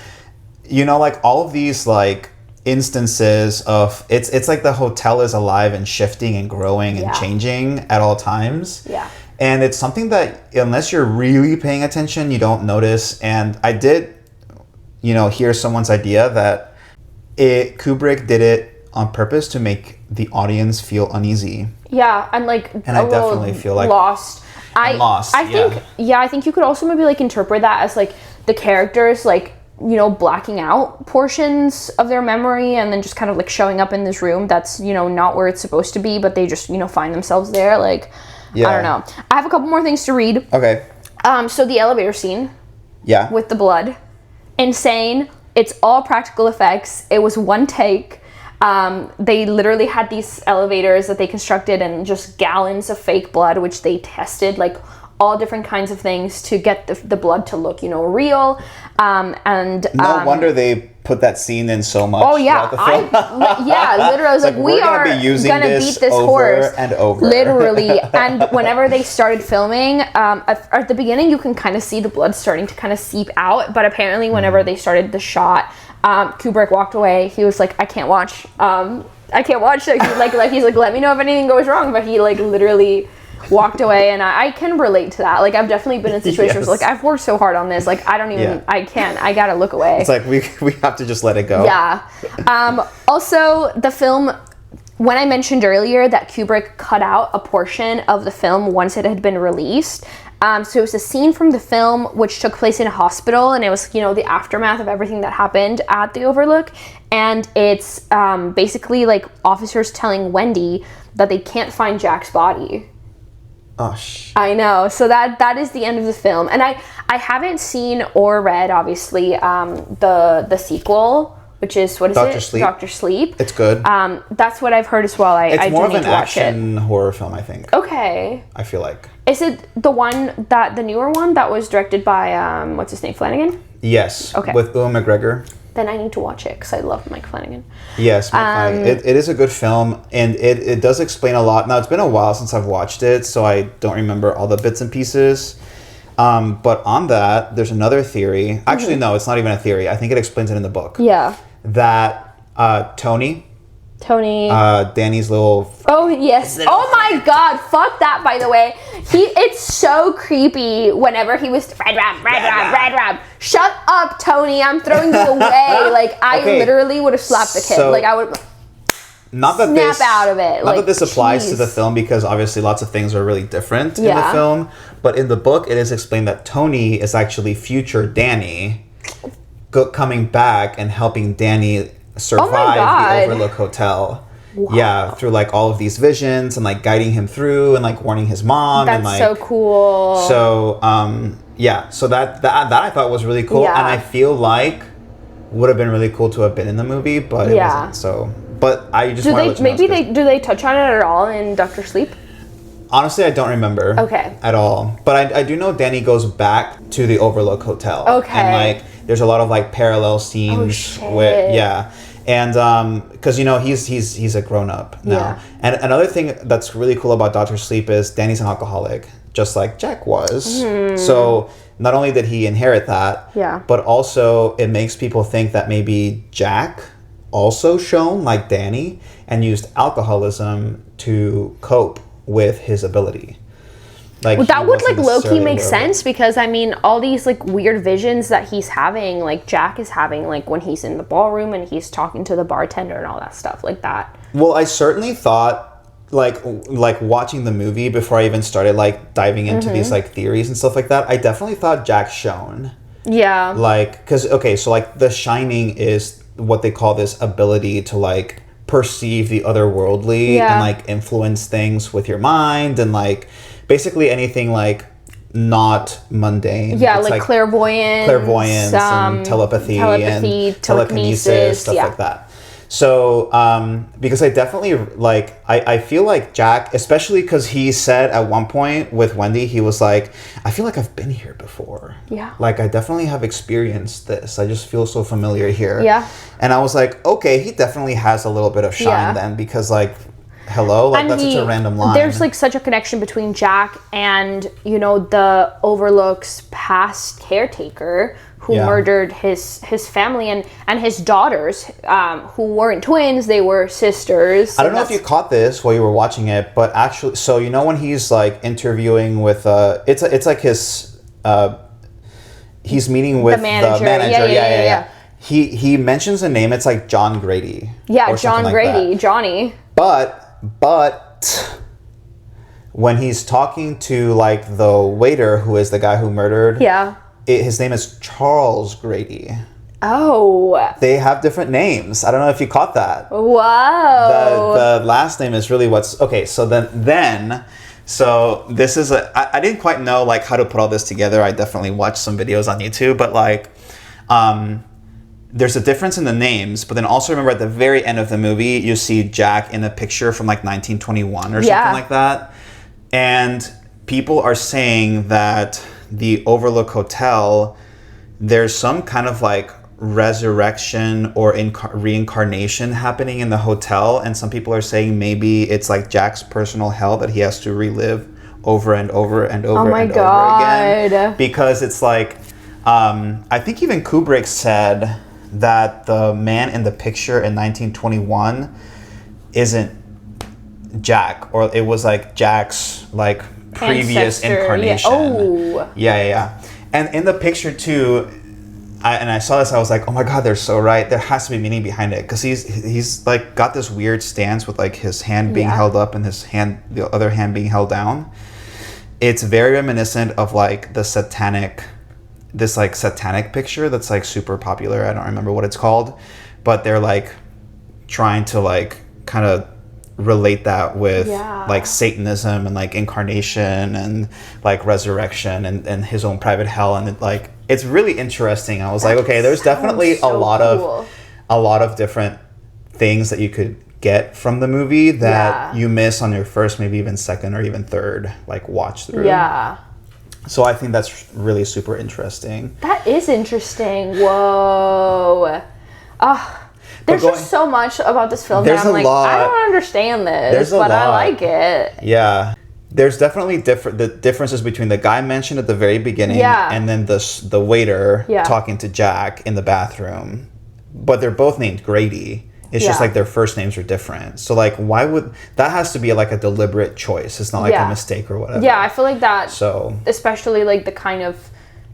You know, like all of these like instances of it's like the hotel is alive and shifting and growing and changing at all times. Yeah. And it's something that unless you're really paying attention, you don't notice. And I did, you know, hear someone's idea that Kubrick did it on purpose to make the audience feel uneasy. Yeah, and like and I definitely feel like lost. I think you could also maybe like interpret that as like the characters like blacking out portions of their memory and then just kind of like showing up in this room that's, not where it's supposed to be, but they just, find themselves there. Like, I don't know. I have a couple more things to read. Okay. So the elevator scene. Yeah. With the blood. Insane. It's all practical effects. It was one take. They literally had these elevators that they constructed and just gallons of fake blood, which they tested, like, all different kinds of things to get the blood to look, real. And no wonder they put that scene in so much. Oh yeah, literally, I was like, we are gonna beat this horse and over, literally. And whenever they started filming, at the beginning, you can kind of see the blood starting to kind of seep out. But apparently, whenever they started the shot, Kubrick walked away. He was like, I can't watch. He's like, let me know if anything goes wrong. But he like literally walked away, and I can relate to that. Like, I've definitely been in situations where, like, I've worked so hard on this, like, I don't even, I can't, I gotta look away. It's like, we have to just let it go. Yeah. Also, the film, when I mentioned earlier that Kubrick cut out a portion of the film once it had been released, so it was a scene from the film which took place in a hospital, and it was, the aftermath of everything that happened at the Overlook, and it's basically, like, officers telling Wendy that they can't find Jack's body. Oh, I know. So that is the end of the film. And I haven't seen or read, obviously, the sequel, which is, what is Dr. it? Sleep. Dr. Sleep. It's good. That's what I've heard as well. It's more of an watch action horror film, I think. Okay. I feel like. Is it the newer one that was directed by, what's his name, Flanagan? Yes. Okay. With Ewan McGregor. Then I need to watch it because I love Mike Flanagan. Yes, Mike Flanagan. It is a good film, and it does explain a lot. Now, it's been a while since I've watched it, so I don't remember all the bits and pieces. But on that, there's another theory. Actually, no, it's not even a theory. I think it explains it in the book. Yeah. That Tony, Danny's little... Oh, yes. Oh, my God. Fuck that, by the way. It's so creepy whenever he was... Red Ram. Shut up, Tony. I'm throwing you away. Like, I literally would have slapped the kid. So, like, I would... Not that snap out of it. Not that this applies to the film, because obviously lots of things are really different in the film. But in the book, it is explained that Tony is actually future Danny coming back and helping Danny survive the Overlook Hotel. Wow. Yeah, through like all of these visions and like guiding him through and like warning his mom. That's and, like, so cool. So so that I thought was really cool, and I feel like would have been really cool to have been in the movie, but it wasn't. So, but I just want to let you know. Do they touch on it at all in Dr. Sleep? Honestly, I don't remember. At all. But I do know Danny goes back to the Overlook Hotel. Okay. And like there's a lot of like parallel scenes with and because he's a grown up now. Yeah. And another thing that's really cool about Dr. Sleep is Danny's an alcoholic, just like Jack was. So not only did he inherit that, but also it makes people think that maybe Jack also shone like Danny and used alcoholism to cope with his ability. Like, well, that would like low-key make sense, because I mean all these like weird visions that he's having, like Jack is having, like when he's in the ballroom and he's talking to the bartender and all that stuff like that. Well, I certainly thought like watching the movie before I even started like diving into these like theories and stuff like that, I definitely thought Jack shone. Yeah. Like, because so like The Shining is what they call this ability to like perceive the otherworldly and like influence things with your mind and like basically anything like not mundane. Yeah, it's like clairvoyance and telepathy and telekinesis, stuff like that. So, because I definitely like, I feel like Jack, especially because he said at one point with Wendy, he was like, I feel like I've been here before. Yeah. Like, I definitely have experienced this. I just feel so familiar here. Yeah. And I was like, okay, he definitely has a little bit of shine then, because like, hello, like that's such a random line. There's like such a connection between Jack and, the Overlook's past caretaker who murdered his family and his daughters, who weren't twins, they were sisters. I don't know if you caught this while you were watching it, but actually, so when he's like interviewing with it's like his he's meeting with the manager. Yeah. He mentions a name. It's like John Grady. Yeah, John Grady, like Johnny. But when he's talking to like the waiter who is the guy who murdered, his name is Charles Grady. Oh. They have different names. I don't know if you caught that. Whoa. The last name is really what's... Okay, so so this is I didn't quite know like how to put all this together. I definitely watched some videos on YouTube, but like there's a difference in the names, but then also remember at the very end of the movie you see Jack in a picture from like 1921 or something like that. And people are saying that the Overlook Hotel, there's some kind of like resurrection or reincarnation happening in the hotel, and some people are saying maybe it's like Jack's personal hell that he has to relive over and over and over over again, because it's like I think even Kubrick said that the man in the picture in 1921 isn't Jack, or it was like Jack's like previous incarnation. Yeah. And in the picture too, I saw this, I was like, oh my god, they're so right. There has to be meaning behind it, because he's like got this weird stance with like his hand being held up and the other hand being held down. It's very reminiscent of like this satanic picture that's like super popular. I don't remember what it's called, but they're like trying to like kind of relate that with like Satanism and like incarnation and like resurrection and his own private hell, and it's really interesting. I was like, okay, there's definitely a lot of different things that you could get from the movie that you miss on your first, maybe even second or even third like watch through. So I think that's really super interesting. That is interesting. Whoa. There's just so much about this film that I'm like, I don't understand this, but I like it. Yeah. There's definitely the differences between the guy mentioned at the very beginning and then the waiter talking to Jack in the bathroom. But they're both named Grady. It's just like their first names are different. So like, why would... That has to be like a deliberate choice. It's not like a mistake or whatever. Yeah, I feel like that, especially like the kind of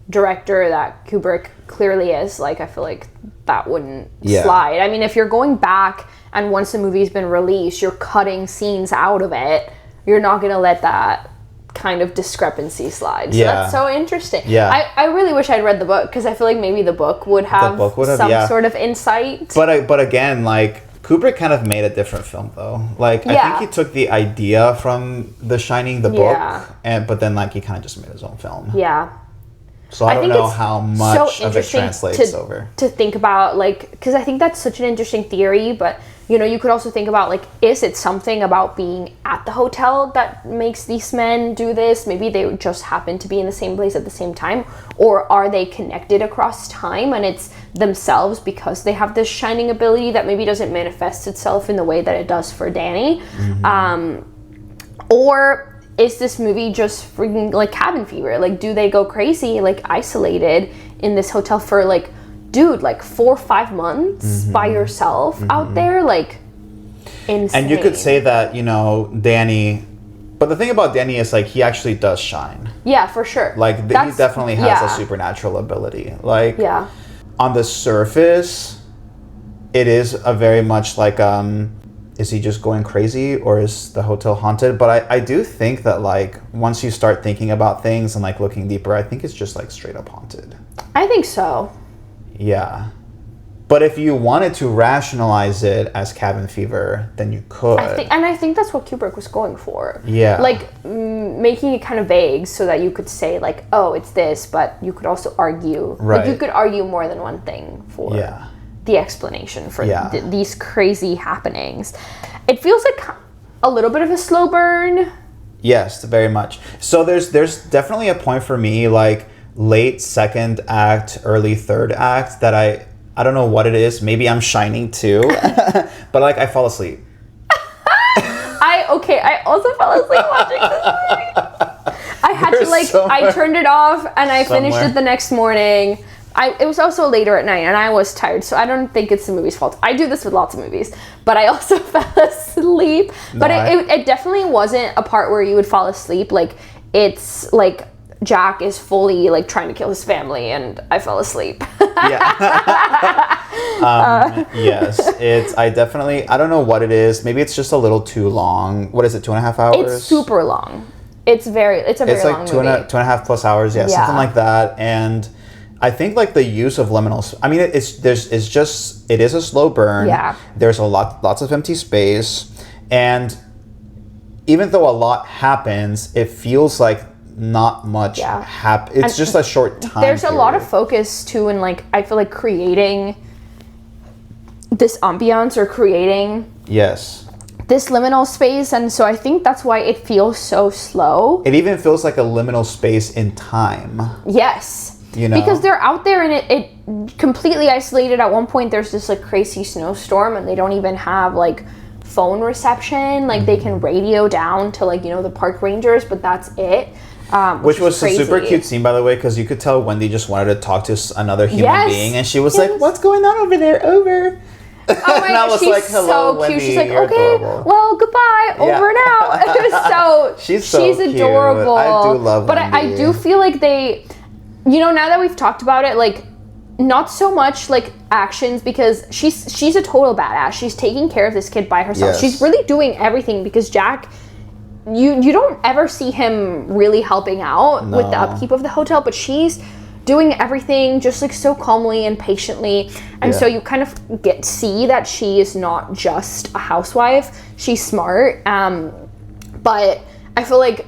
director that Kubrick clearly is, like, I feel like that wouldn't slide. I mean, if you're going back and once the movie's been released, you're cutting scenes out of it, you're not going to let that kind of discrepancy slide. So that's so interesting. I really wish I'd read the book, because I feel like maybe the book would have some sort of insight. But again, like, Kubrick kind of made a different film though. Like, I think he took the idea from The Shining, the book, but then like he kind of just made his own film. So I don't know how much of it translates over. To think about, like, because I think that's such an interesting theory, but, you know, you could also think about, like, is it something about being at the hotel that makes these men do this? Maybe they just happen to be in the same place at the same time, or are they connected across time and it's themselves because they have this shining ability that maybe doesn't manifest itself in the way that it does for Danny? Or is this movie just freaking like cabin fever? Like, do they go crazy, like isolated in this hotel for like, dude, like 4 or 5 months by yourself out there? Like, insane. And you could say that, you know, Danny, but the thing about Danny is like, he actually does shine. Yeah, for sure. Like, he definitely has a supernatural ability. Like, on the surface, it is a very much like, is he just going crazy, or is the hotel haunted? But I do think that, like, once you start thinking about things and, like, looking deeper, I think it's just, like, straight up haunted. I think so. Yeah. But if you wanted to rationalize it as cabin fever, then you could. I think that's what Kubrick was going for. Yeah. Like, making it kind of vague so that you could say, like, oh, it's this, but you could also argue. Right. Like, you could argue more than one thing for... the explanation for these crazy happenings. It feels like a little bit of a slow burn. Yes, very much. So there's definitely a point for me, like late second act, early third act, that I don't know what it is. Maybe I'm shining too, but like I fall asleep. I also fell asleep watching this movie. I had to like I turned it off and I finished it the next morning. It was also later at night and I was tired, so I don't think it's the movie's fault. I do this with lots of movies, but I also fell asleep. But it definitely wasn't a part where you would fall asleep. Like, it's like Jack is fully like trying to kill his family and I fell asleep. Yes, I don't know what it is. Maybe it's just a little too long. What is it, 2.5 hours? It's super long. It's a very long movie. It's like 2.5+ hours, something like that. And I think like the use of liminal. I mean, it is a slow burn. Yeah. There's lots of empty space, and even though a lot happens, it feels like not much happens. It's just a short time. There's a lot of focus too, in like I feel like creating this ambiance or creating this liminal space, and so I think that's why it feels so slow. It even feels like a liminal space in time. Yes. You know? Because they're out there and it completely isolated. At one point there's this like crazy snowstorm and they don't even have like phone reception. Like they can radio down to like, you know, the park rangers, but that's it. Which was a super cute scene, by the way, because you could tell Wendy just wanted to talk to another human being, and she was like, "What's going on over there? Over." Oh my god, she's like, "Hello, so Wendy, cute." She's like, "Okay, adorable. Well, goodbye, over now." It was she's adorable. I do love but Wendy. I do feel like they, you know, now that we've talked about it, like, not so much like actions, because she's a total badass. She's taking care of this kid by herself. Yes. She's really doing everything, because Jack, you don't ever see him really helping out with the upkeep of the hotel, but she's doing everything just like so calmly and patiently, and so you kind of see that she is not just a housewife. She's smart, but I feel like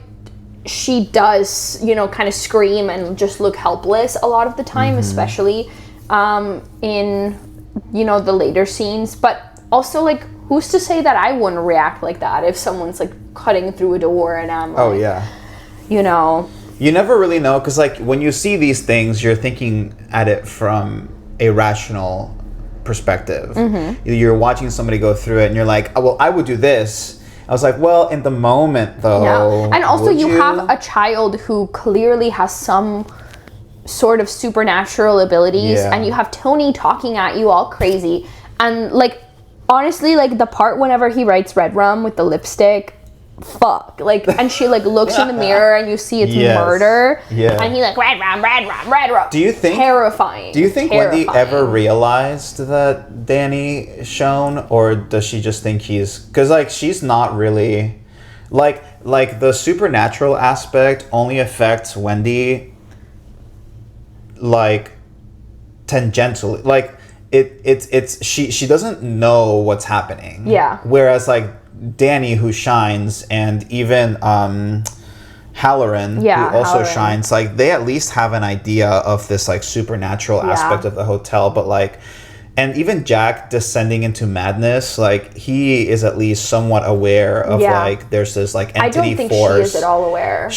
she does, you know, kind of scream and just look helpless a lot of the time, especially in, you know, the later scenes. But also, like, who's to say that I wouldn't react like that if someone's like cutting through a door and I'm like, you know. You never really know, because like when you see these things, you're thinking at it from a rational perspective. You're watching somebody go through it and you're like, oh, well, I would do this. I was like, well, in the moment though. And also you have a child who clearly has some sort of supernatural abilities, and you have Tony talking at you all crazy. And like, honestly, like the part whenever he writes red rum with the lipstick, fuck, like, and she like looks in the mirror and you see it's murder, and he like red rum. Do you think terrifying? Do you think Wendy ever realized that Danny shone, or does she just think he's, because like she's not really like the supernatural aspect only affects Wendy like tangentially, like it's she doesn't know what's happening, whereas like Danny, who shines, and even Halloran, who also shines, like they at least have an idea of this like supernatural aspect of the hotel. But like, and even Jack descending into madness, like he is at least somewhat aware of like there's this like entity force. I don't think she is at all aware.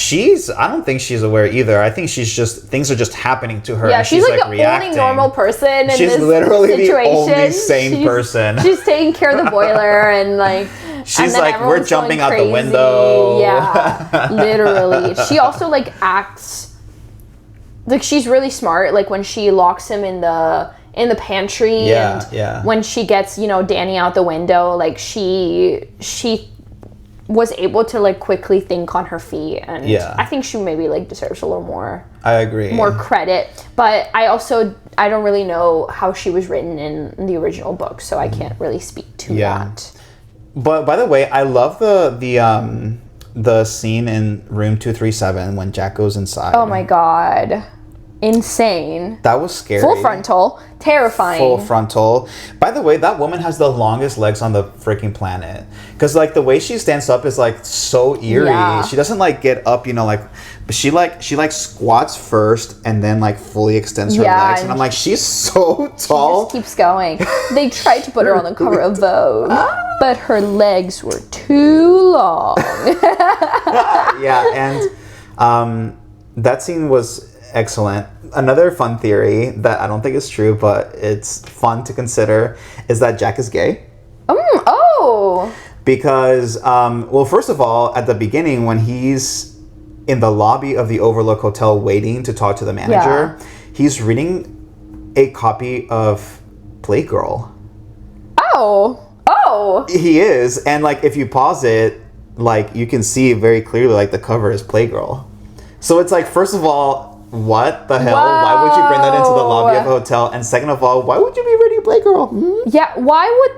I don't think she's aware either. I think she's just, things are just happening to her. Yeah, and she's like the only normal person in this situation. She's literally the only sane person. She's taking care of the boiler and like. She's like, we're jumping out the window. Yeah, literally. She also like acts like she's really smart. Like when she locks him in the pantry, and when she gets, you know, Danny out the window, like she was able to like quickly think on her feet, and I think she maybe like deserves a little more. I agree. More credit, but I don't really know how she was written in the original book, so I can't really speak to that. But by the way, I love the scene in room 237 when Jack goes inside. Oh my god. Insane. That was scary. Full frontal. Terrifying. Full frontal. By the way, that woman has the longest legs on the freaking planet. Because like the way she stands up is like so eerie. Yeah. She doesn't like get up, you know, like, but she squats first and then like fully extends her legs. And I'm like, she's so tall. She just keeps going. They tried to put her on the cover of Vogue, but her legs were too long. Yeah, and that scene was excellent. Another fun theory that I don't think is true, but it's fun to consider, is that Jack is gay. Because, well, first of all, at the beginning, when he's in the lobby of the Overlook Hotel waiting to talk to the manager, he's reading a copy of Playgirl. Oh! He is, and like if you pause it, like you can see very clearly like the cover is Playgirl. So it's like, first of all, what the hell? Whoa. Why would you bring that into the lobby of a hotel? And second of all, why would you be reading Playgirl? Yeah, why would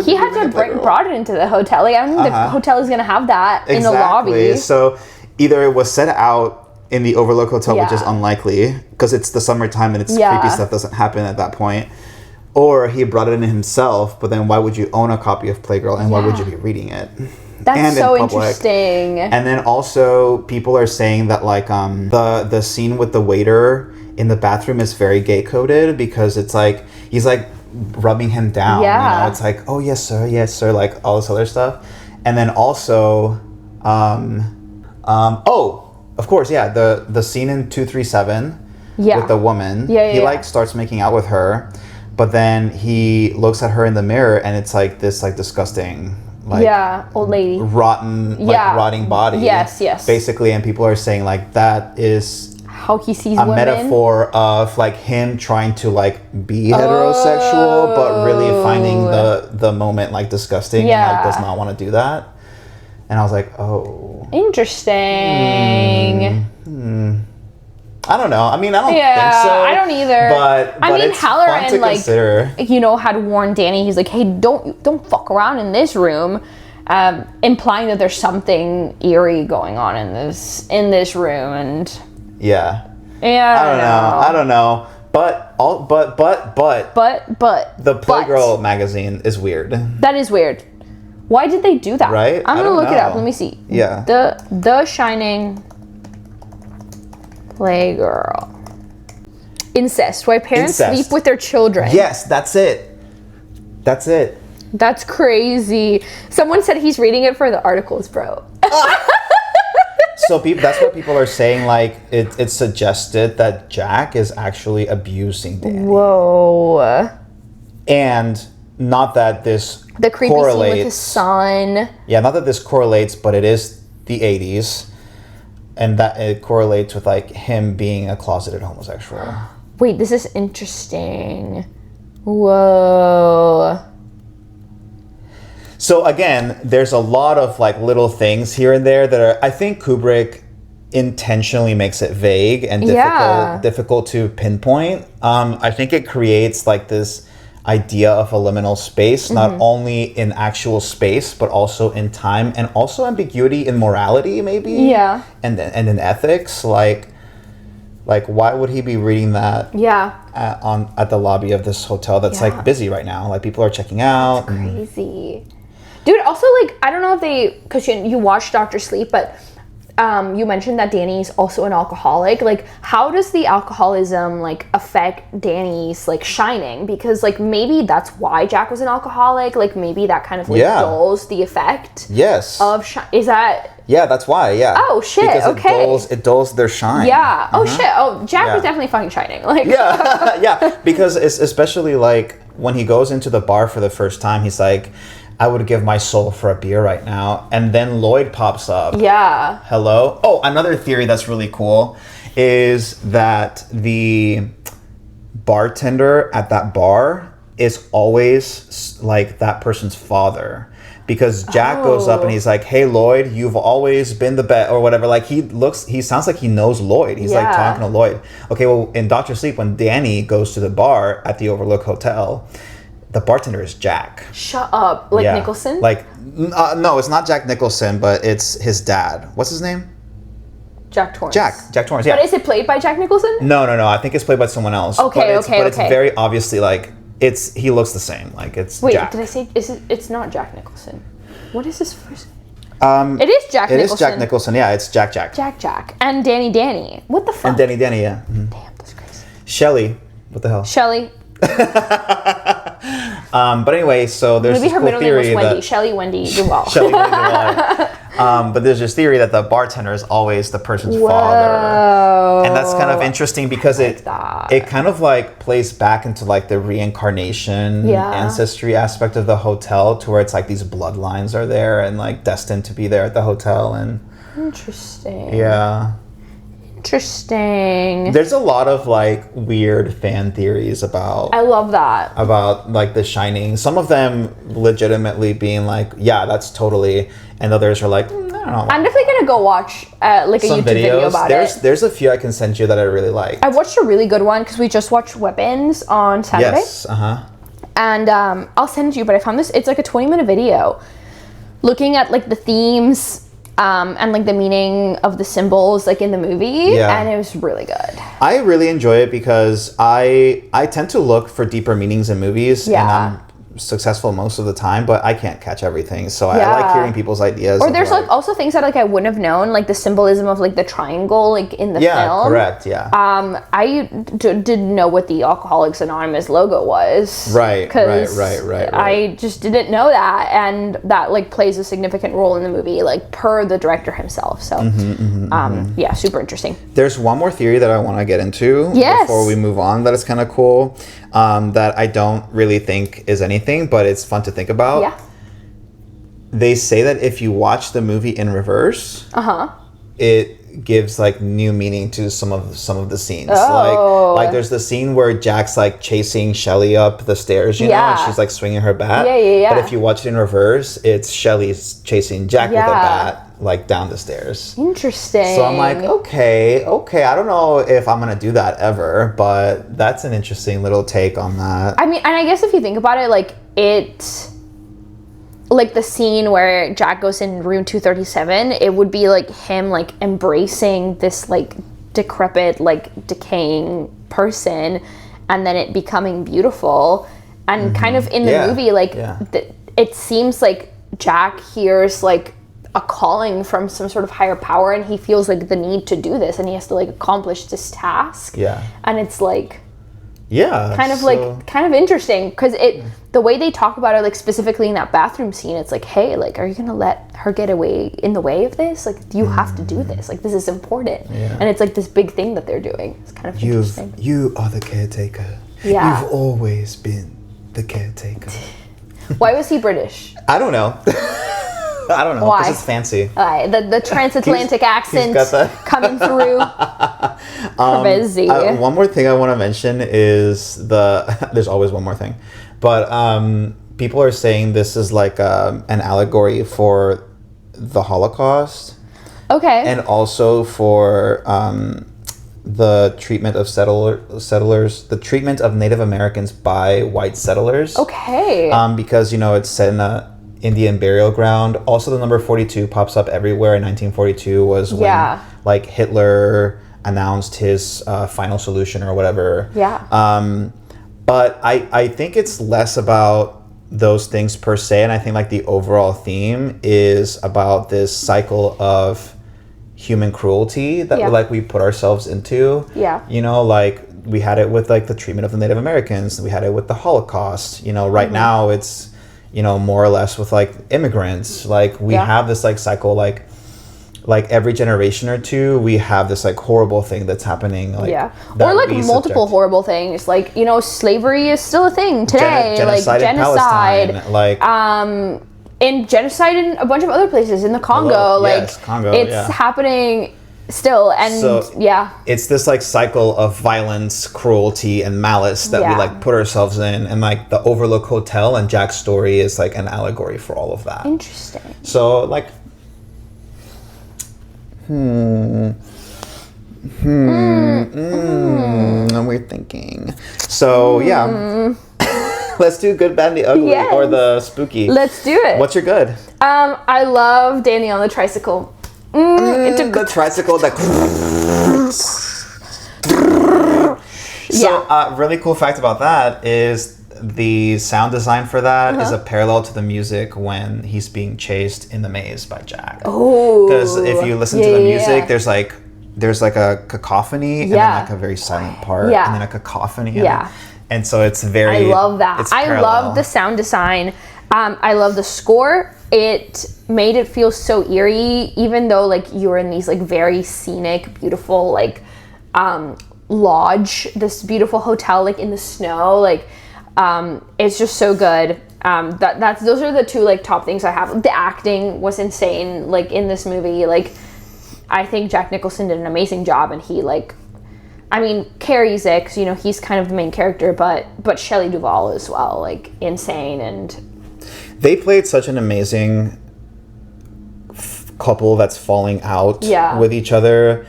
he had to brought it into the hotel? Like, I don't think the hotel is going to have that in the lobby. So either it was set out in the Overlook Hotel, which is Yeah. unlikely because it's the summertime and it's Yeah. creepy stuff doesn't happen at that point. Or he brought it in himself, but then why would you own a copy of Playgirl and why would you be reading it? That's And so in public. interesting. And then also people are saying that like the scene with the waiter in the bathroom is very gay coded because it's like he's like rubbing him down. Yeah. You know, it's like, oh yes sir, like all this other stuff. And then also of course, yeah, the scene in 237 with the woman. He like starts making out with her, but then he looks at her in the mirror and it's like this like disgusting like old lady. rotten like rotting body. Yes. Basically, and people are saying like that is How he sees a women. metaphor of like him trying to like be heterosexual but really finding the moment like disgusting and like does not want to do that. And I was like, oh, interesting. I don't know. I mean, I don't think so. I don't either. But I mean, it's fun to Halloran like consider. had warned Danny. He's like, hey, don't fuck around in this room, implying that there's something eerie going on in this room. And yeah, I don't know. But the Playgirl magazine is weird. That is weird. Why did they do that? Right? I'm gonna look it up. Let me see. Yeah. The Shining Playgirl. Incest. Why parents sleep with their children. Yes, that's it. That's crazy. Someone said he's reading it for the articles, bro. So that's what people are saying. Like it's suggested that Jack is actually abusing Danny. Whoa. And not that this The creepy correlates. scene with his son. Yeah, not that this correlates, but it is the 80s. And that it correlates with like him being a closeted homosexual. Wait, this is interesting. Whoa. So again, there's a lot of like little things here and there that are, I think Kubrick intentionally makes it vague and difficult to pinpoint. I think it creates like this idea of a liminal space, not only in actual space, but also in time, and also ambiguity in morality, maybe. Yeah. And in ethics, like why would he be reading that? Yeah. At the lobby of this hotel that's like busy right now, like people are checking out. Crazy. Dude, also like I don't know if because you watched Dr. Sleep, but you mentioned that Danny's also an alcoholic. Like, how does the alcoholism like affect Danny's like shining? Because like maybe that's why Jack was an alcoholic. Like maybe that kind of like dulls the effect. Yes. Of is that? Yeah, that's why. Yeah. Oh shit. Because okay. it dulls their shine. Yeah. Oh shit. Oh, Jack was definitely fucking shining. Like. Yeah. Yeah. Because it's especially like when he goes into the bar for the first time, he's like, I would give my soul for a beer right now. And then Lloyd pops up. Yeah. Hello. Oh, another theory that's really cool is that the bartender at that bar is always like that person's father. Because Jack goes up and he's like, hey, Lloyd, you've always been the best, or whatever. Like, he sounds like he knows Lloyd. He's like talking to Lloyd. Okay, well, in Dr. Sleep, when Danny goes to the bar at the Overlook Hotel, the bartender is Jack. Shut up. Like Nicholson? Like, no, it's not Jack Nicholson, but it's his dad. What's his name? Jack Torrance. Jack Torrance, yeah. But is it played by Jack Nicholson? No. I think it's played by someone else. Okay, but it's very obviously like, he looks the same. Like, it's Jack. Did I say, it's not Jack Nicholson. What is his first name? It is Jack Nicholson. It is Jack Nicholson, yeah. It's Jack. Jack. And Danny. What the fuck? And Danny, yeah. Mm-hmm. Damn, that's crazy. Shelley. What the hell? Shelley. But anyway, so there's Maybe this her cool middle name theory was Wendy. that Shelley Wendy Duvall. Shelley Wendy Duvall. But there's this theory that the bartender is always the person's father, and that's kind of interesting because it kind of like plays back into like the reincarnation ancestry aspect of the hotel, to where it's like these bloodlines are there and like destined to be there at the hotel. And interesting. Yeah. Interesting. There's a lot of like weird fan theories about. I love that. About like The Shining. Some of them legitimately being like, yeah, that's totally, and others are like, I don't know. I'm definitely gonna go watch like a YouTube video about it. There's a few I can send you that I really like. I watched a really good one because we just watched Weapons on Saturday. Yes. And I'll send you, but I found this. It's like a 20-minute video looking at like the themes and like the meaning of the symbols like in the movie, Yeah. and it was really good. I really enjoy it because I tend to look for deeper meanings in movies, and I'm successful most of the time, but I can't catch everything. So I like hearing people's ideas. Or there's like also things that like I wouldn't have known, like the symbolism of like the triangle like in the film. Yeah, correct. Yeah. I didn't know what the Alcoholics Anonymous logo was. Right. I just didn't know that, and that like plays a significant role in the movie, like per the director himself. So, yeah, super interesting. There's one more theory that I want to get into before we move on. That is kind of cool. That I don't really think is anything, but it's fun to think about. Yeah. They say that if you watch the movie in reverse, it gives like new meaning to some of the scenes. Like there's the scene where Jack's like chasing Shelly up the stairs, you know, and she's like swinging her bat. Yeah. But if you watch it in reverse, it's Shelly's chasing Jack with a bat like down the stairs. Interesting. So I'm like, okay. I don't know if I'm gonna do that ever, but that's an interesting little take on that. I mean, and I guess if you think about it, like like the scene where Jack goes in room 237, it would be like him like embracing this like decrepit, like decaying person, and then it becoming beautiful. And kind of in the movie, like it seems like Jack hears like a calling from some sort of higher power, and he feels like the need to do this, and he has to like accomplish this task. Yeah. And it's like kind of interesting, because the way they talk about it, like specifically in that bathroom scene, it's like, hey, like, are you gonna let her get away in the way of this? Like, you have to do this. Like, this is important. And it's like this big thing that they're doing. It's kind of interesting. You are the caretaker. Yeah. You've always been the caretaker. Why was he British? I don't know. I don't know. Why? Because it's fancy. The transatlantic accent coming through. Crazy. One more thing I want to mention is there's always one more thing, but people are saying this is like an allegory for the Holocaust. Okay. And also for the treatment of settlers, the treatment of Native Americans by white settlers. Okay. Because, you know, it's set in a Indian burial ground. Also, the number 42 pops up everywhere. In 1942 was when like Hitler announced his final solution or whatever. But I think it's less about those things per se, and I think like the overall theme is about this cycle of human cruelty that like we put ourselves into. You know, like we had it with like the treatment of the Native Americans, we had it with the Holocaust. You know, right now it's, you know, more or less with like immigrants. Like we have this like cycle, like every generation or two we have this like horrible thing that's happening, like or like multiple horrible things, like, you know, slavery is still a thing today. Genocide in Palestine, like in genocide in a bunch of other places in the Congo. Congo, it's happening still, and it's this like cycle of violence, cruelty, and malice that we like put ourselves in, and like the Overlook Hotel and Jack's story is like an allegory for all of that. Interesting. So like we're thinking. So let's do good, bad, and the ugly, or the spooky. Let's do it. What's your good? I love Danny on the tricycle. The tricycle that. So, really cool fact about that is the sound design for that is a parallel to the music when he's being chased in the maze by Jack. Oh. Because if you listen to the music, there's like a cacophony and then like a very silent part and then a cacophony. And so it's very. I love that. I love the sound design. I love the score. It made it feel so eerie, even though like you're in these like very scenic, beautiful like lodge, this beautiful hotel like in the snow. Like it's just so good. Those are the two like top things I have. The acting was insane like in this movie. Like I think Jack Nicholson did an amazing job, and he like, I mean, carries it 'cause, you know, he's kind of the main character, but Shelley Duvall as well, like insane. And they played such an amazing couple that's falling out with each other.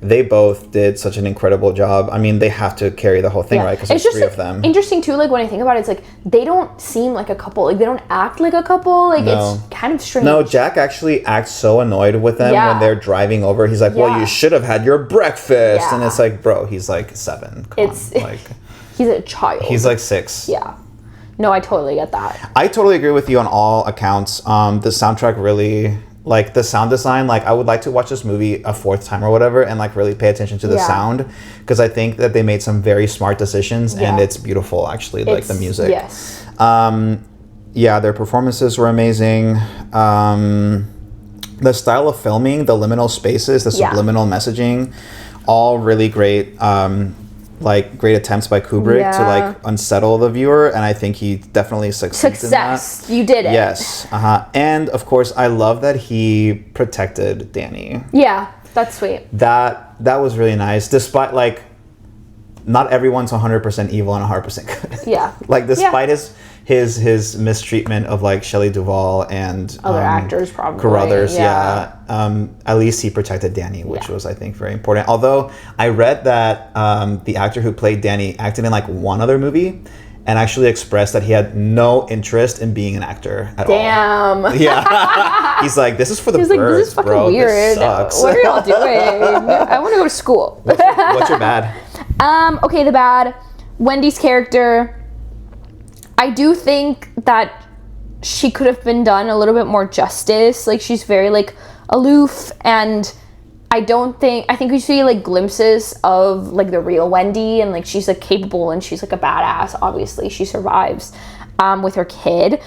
they both did such an incredible job. I mean, they have to carry the whole thing, right? Because there's 3 of them. Interesting too, like when I think about it, it's like they don't seem like a couple. Like they don't act like a couple. Like it's kind of strange. No, Jack actually acts so annoyed with them when they're driving over. He's like, well, you should have had your breakfast. And it's like, bro, he's like 7. Come on. Like, he's a child. He's like 6. Yeah. No, I totally get that. I totally agree with you on all accounts. The soundtrack really, like the sound design, like I would like to watch this movie a 4th time or whatever and like really pay attention to the sound, because I think that they made some very smart decisions and it's beautiful actually, like the music. Yes. Yeah, their performances were amazing. The style of filming, the liminal spaces, the subliminal messaging, all really great. Like great attempts by Kubrick to like unsettle the viewer, and I think he definitely succeeds in that. You did it. Yes. And of course I love that he protected Danny. Yeah, that's sweet. That was really nice, despite like not everyone's 100% evil and 100% good. Yeah. Like despite his mistreatment of like Shelley Duvall and other actors, probably Carruthers, at least he protected Danny, which was, I think, very important. Although I read that the actor who played Danny acted in like one other movie and actually expressed that he had no interest in being an actor at all. Damn. Yeah. He's like, this is for the birds, this is fucking bro. weird. This sucks. What are y'all doing? I want to go to school. What's your bad? Okay, the bad. Wendy's character. I do think that she could have been done a little bit more justice. Like, she's very, like, aloof, and I think we see, like, glimpses of, like, the real Wendy, and, like, she's, like, capable, and she's, like, a badass, obviously. She survives with her kid.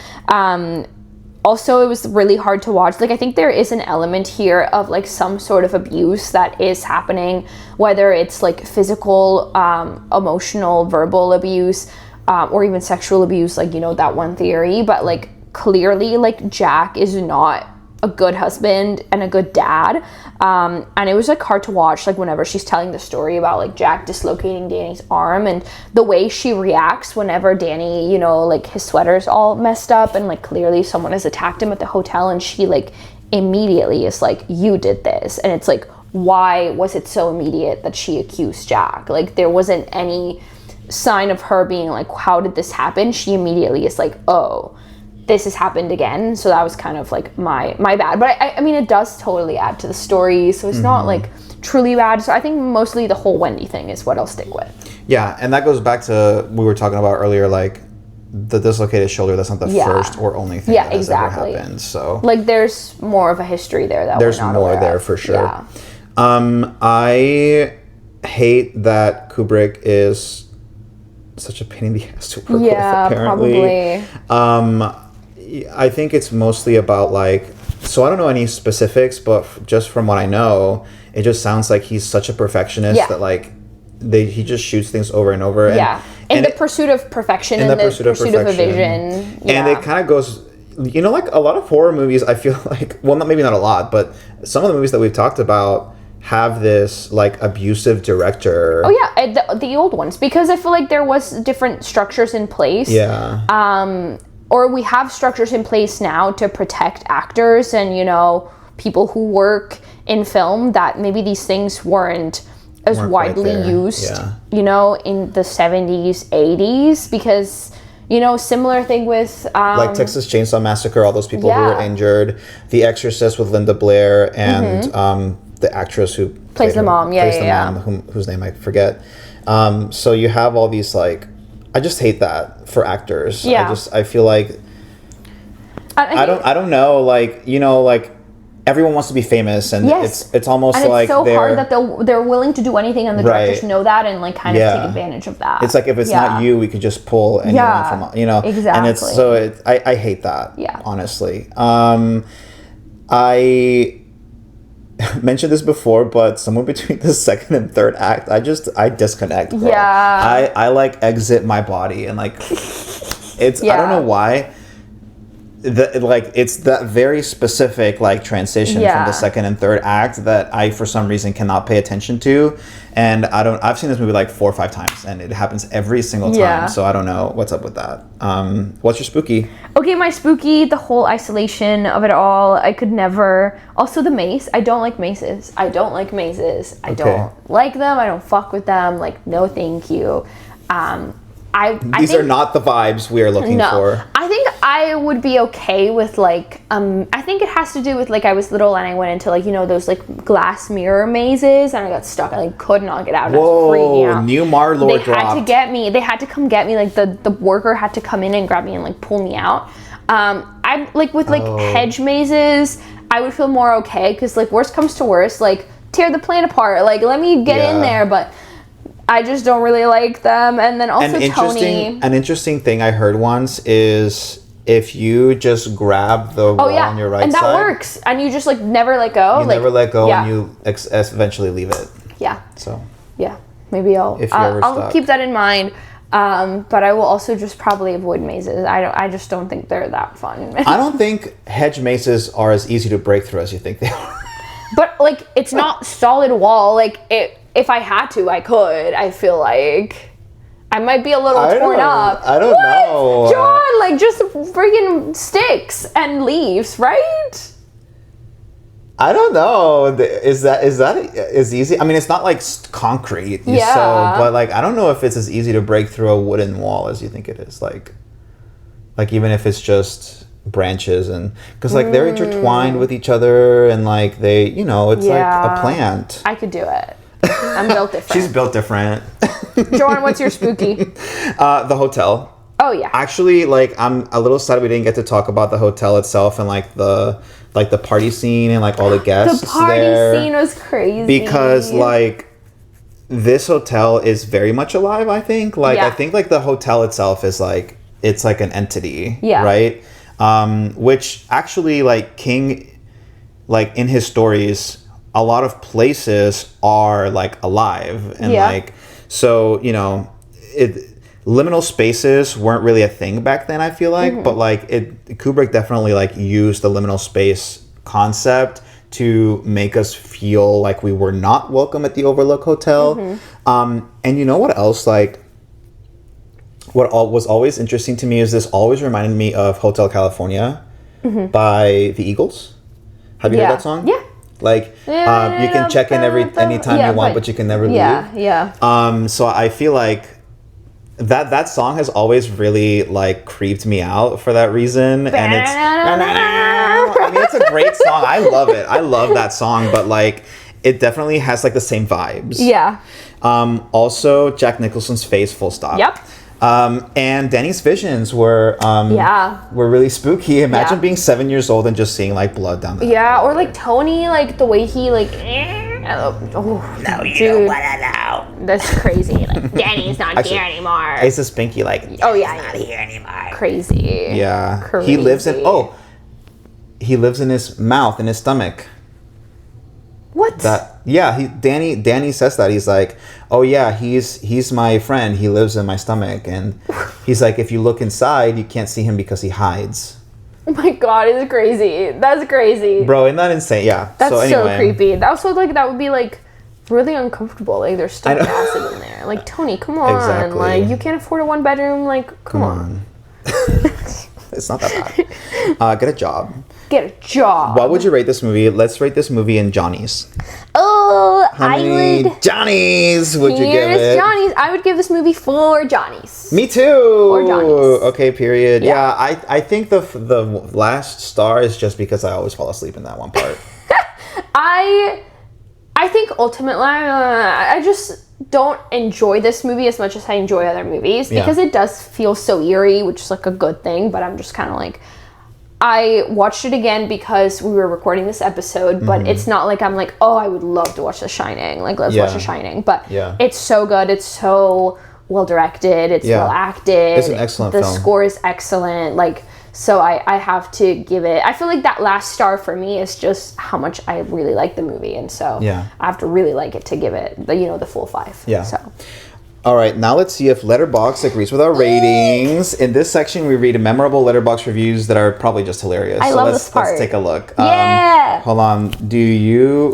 Also, it was really hard to watch. Like, I think there is an element here of, like, some sort of abuse that is happening, whether it's, like, physical, emotional, verbal abuse, or even sexual abuse, like, you know, that one theory. But, like, clearly, like, Jack is not a good husband and a good dad. And it was, like, hard to watch, like, whenever she's telling the story about, like, Jack dislocating Danny's arm, and the way she reacts whenever Danny, you know, like, his sweater's all messed up, and, like, clearly someone has attacked him at the hotel, and she, like, immediately is like, you did this. And it's like, why was it so immediate that she accused Jack? Like, there wasn't any sign of her being like, how did this happen? She immediately is like, oh, this has happened again. So that was kind of like my bad. But I mean, it does totally add to the story, so it's not like truly bad. So I think mostly the whole Wendy thing is what I'll stick with. Yeah, and that goes back to we were talking about earlier, like the dislocated shoulder. That's not the first or only thing that has ever happened. So like, there's more of a history there that there's we're not more aware there of. for sure. Yeah. I hate that Kubrick is such a pain in the ass to work with, apparently. Probably. I think it's mostly about, like, so I don't know any specifics, but just from what I know, it just sounds like he's such a perfectionist that, like, he just shoots things over and over. In the pursuit of perfection and the pursuit of a vision. Yeah. And it kind of goes, you know, like a lot of horror movies, I feel like, well, maybe not a lot, but some of the movies that we've talked about have this, like, abusive director. Oh yeah, the old ones, because I feel like there was different structures in place. Yeah. Or we have structures in place now to protect actors and, you know, people who work in film, that maybe these things weren't widely used, you know, in the 70s, 80s, because, you know, similar thing with like Texas Chainsaw Massacre, all those people who were injured, The Exorcist with Linda Blair, and the actress who plays the mom, whose name I forget. So you have all these, like, I just hate that for actors. I feel like I don't know, like, you know, like, everyone wants to be famous, and it's almost and like it's so hard that they're willing to do anything, and the directors know that, and, like, kind of take advantage of that. It's like, if it's not you, we could just pull anyone from, you know. Exactly. And it's so I hate that. Yeah. Honestly, I mentioned this before, but somewhere between the second and third act, I disconnect, bro. I like exit my body, and, like, it's I don't know why. it's that very specific like transition from the second and third act that I for some reason cannot pay attention to, and I've seen this movie like 4 or 5 times and it happens every single time, so I don't know what's up with that. What's your spooky? Okay, my spooky, the whole isolation of it all. I could never. Also the mace. I don't like maces. I don't like them. I don't fuck with them. Like, no thank you. These are not the vibes we are looking for. I think I would be okay with like I think it has to do with like I was little and I went into like, you know, those like glass mirror mazes and I got stuck. I like could not get out. I was freaking out. New Marlord dropped. They had to come get me. Like the worker had to come in and grab me and like pull me out. I'm like with like hedge mazes, I would feel more okay because like worst comes to worst, like tear the plane apart. Like let me get in there, but I just don't really like them. And then also Tony. An interesting thing I heard once is if you just grab the wall on your right side. And that works. And you just like never let go. Never let go and you eventually leave it. Yeah. So. Yeah. Maybe I'll keep that in mind. But I will also just probably avoid mazes. I just don't think they're that fun. I don't think hedge mazes are as easy to break through as you think they are. But like it's not solid wall. Like if I had to, I could. I feel like I might be a little torn up. I don't know. John, like just freaking sticks and leaves, right? I don't know. Is that as easy? I mean, it's not like concrete. Yeah. So, but like, I don't know if it's as easy to break through a wooden wall as you think it is. Like even if it's just branches and because like they're intertwined with each other and like they, you know, it's like a plant. I could do it. I'm built different. She's built different. Joan, what's your spooky? The hotel. Oh yeah. Actually, like I'm a little sad we didn't get to talk about the hotel itself and like the party scene and like all the guests. The party scene was crazy. Because like this hotel is very much alive, I think. Like I think like the hotel itself is like it's like an entity. Yeah. Right? Which actually like King, like in his stories, a lot of places are like alive and like so, you know, liminal spaces weren't really a thing back then, I feel like, but like Kubrick definitely like used the liminal space concept to make us feel like we were not welcome at the Overlook Hotel. And you know what else, like was always interesting to me is this always reminded me of Hotel California by the Eagles. Have you heard that song? Yeah. Like you can check in anytime you want, but you can never leave. Yeah. So I feel like that song has always really like creeped me out for that reason, and it's I mean it's a great song. I love it. I love that song, but like it definitely has like the same vibes. Yeah. Also Jack Nicholson's face, full stop. Yep. And Danny's visions were really spooky. Imagine being 7 years old and just seeing like blood down there. Yeah, or like Tony, like the way he like no, you don't wanna know. That's crazy. Like Danny's not here anymore. It's a Spinky like he's not here anymore. Crazy. Yeah. Crazy. He lives in his mouth, in his stomach. What? Danny says that. He's like, oh yeah, he's my friend. He lives in my stomach, and he's like, if you look inside, you can't see him because he hides. Oh my god, it's crazy. That's crazy. Bro, isn't that insane? Yeah. That's so creepy. That also like that would be like really uncomfortable. Like there's still acid in there. Like Tony, come on. Exactly. Like you can't afford a 1-bedroom. Like come on. It's not that bad. Get a job. Get a job. What would you rate this movie? Let's rate this movie in Johnnies. Oh, How many Johnnies would you give it? Johnnies. I would give this movie 4 Johnnies. Me too. 4 Johnnies. Okay, period. Yeah, I think the last star is just because I always fall asleep in that one part. I think ultimately, I just don't enjoy this movie as much as I enjoy other movies because it does feel so eerie, which is like a good thing, but I'm just kind of like, I watched it again because we were recording this episode, but it's not like I'm like, oh, I would love to watch The Shining. Like, let's watch The Shining. But it's so good. It's so well directed. It's well acted. It's an excellent film. The score is excellent. Like, so I have to give it, I feel like that last star for me is just how much I really like the movie. And so I have to really like it to give it the full 5. Yeah. So. All right, now let's see if Letterboxd agrees with our ratings. In this section, we read memorable Letterboxd reviews that are probably just hilarious. I love this part. Let's take a look. Yeah. Hold on.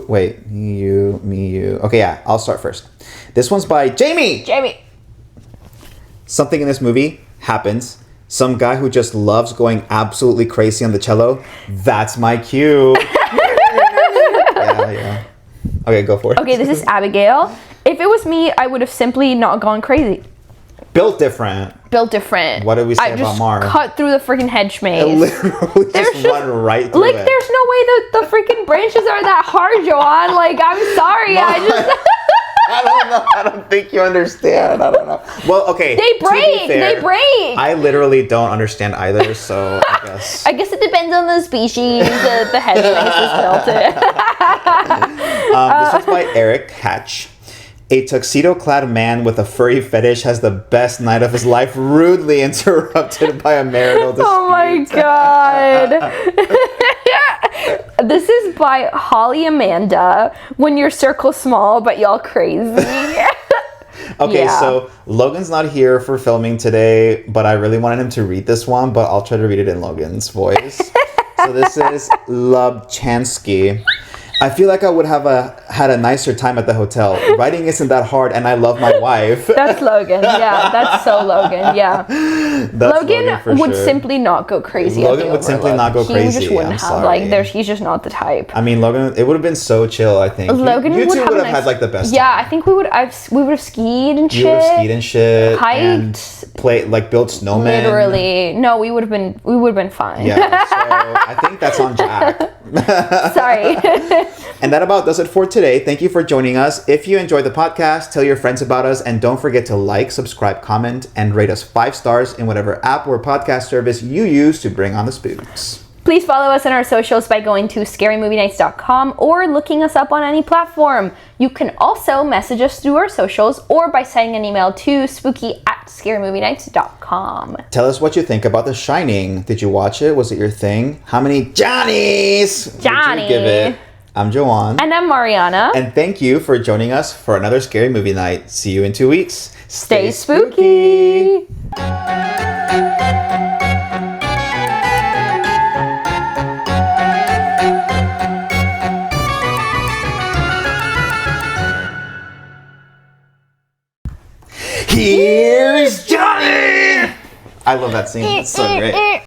Wait, me, you. Okay, yeah, I'll start first. This one's by Jamie. Something in this movie happens. Some guy who just loves going absolutely crazy on the cello. That's my cue. Yeah. Okay, go for it. Okay, this is Abigail. If it was me, I would have simply not gone crazy. Built different. What did we say about Mar? Cut through the freaking hedge maze. Literally just run right through like, it. there's no way that the freaking branches are that hard, Joanne. Like, I'm sorry. I don't know. I don't think you understand. I don't know. Well, okay. They break. I literally don't understand either, so I guess. I guess it depends on the species that the hedge maze is built in. This one's by Eric Hatch. A tuxedo-clad man with a furry fetish has the best night of his life rudely interrupted by a marital dispute. Oh my god. This is by Holly Amanda. When your circle's small, but y'all crazy. Okay, so Logan's not here for filming today, but I really wanted him to read this one, but I'll try to read it in Logan's voice. So this is Lubchansky. I feel like I would have had a nicer time at the hotel. Writing isn't that hard, and I love my wife. That's Logan. Yeah, that's so Logan. Yeah. Logan would simply not go crazy. Logan would simply not go crazy. He just wouldn't have. Like, he's just not the type. I mean, Logan, it would have been so chill, I think. Logan you two would have nice, had like the best Yeah, time. I think we would have skied and shit. You would have skied and shit. Hiked. Built snowmen. Literally. No, we would have been fine. Yeah, so I think that's on Jack. Sorry. And that about does it for today. Thank you for joining us. If you enjoyed the podcast, tell your friends about us, and don't forget to like, subscribe, comment, and rate us 5 stars in whatever app or podcast service you use to bring on the spooks. Please follow us on our socials by going to scarymovienights.com or looking us up on any platform. You can also message us through our socials or by sending an email to spooky@scarymovienights.com. Tell us what you think about The Shining. Did you watch it? Was it your thing? How many Johnnies did you give it? I'm Joanne. And I'm Mariana. And thank you for joining us for another Scary Movie Night. See you in 2 weeks. Stay spooky. Here's Johnny! I love that scene. It's so great.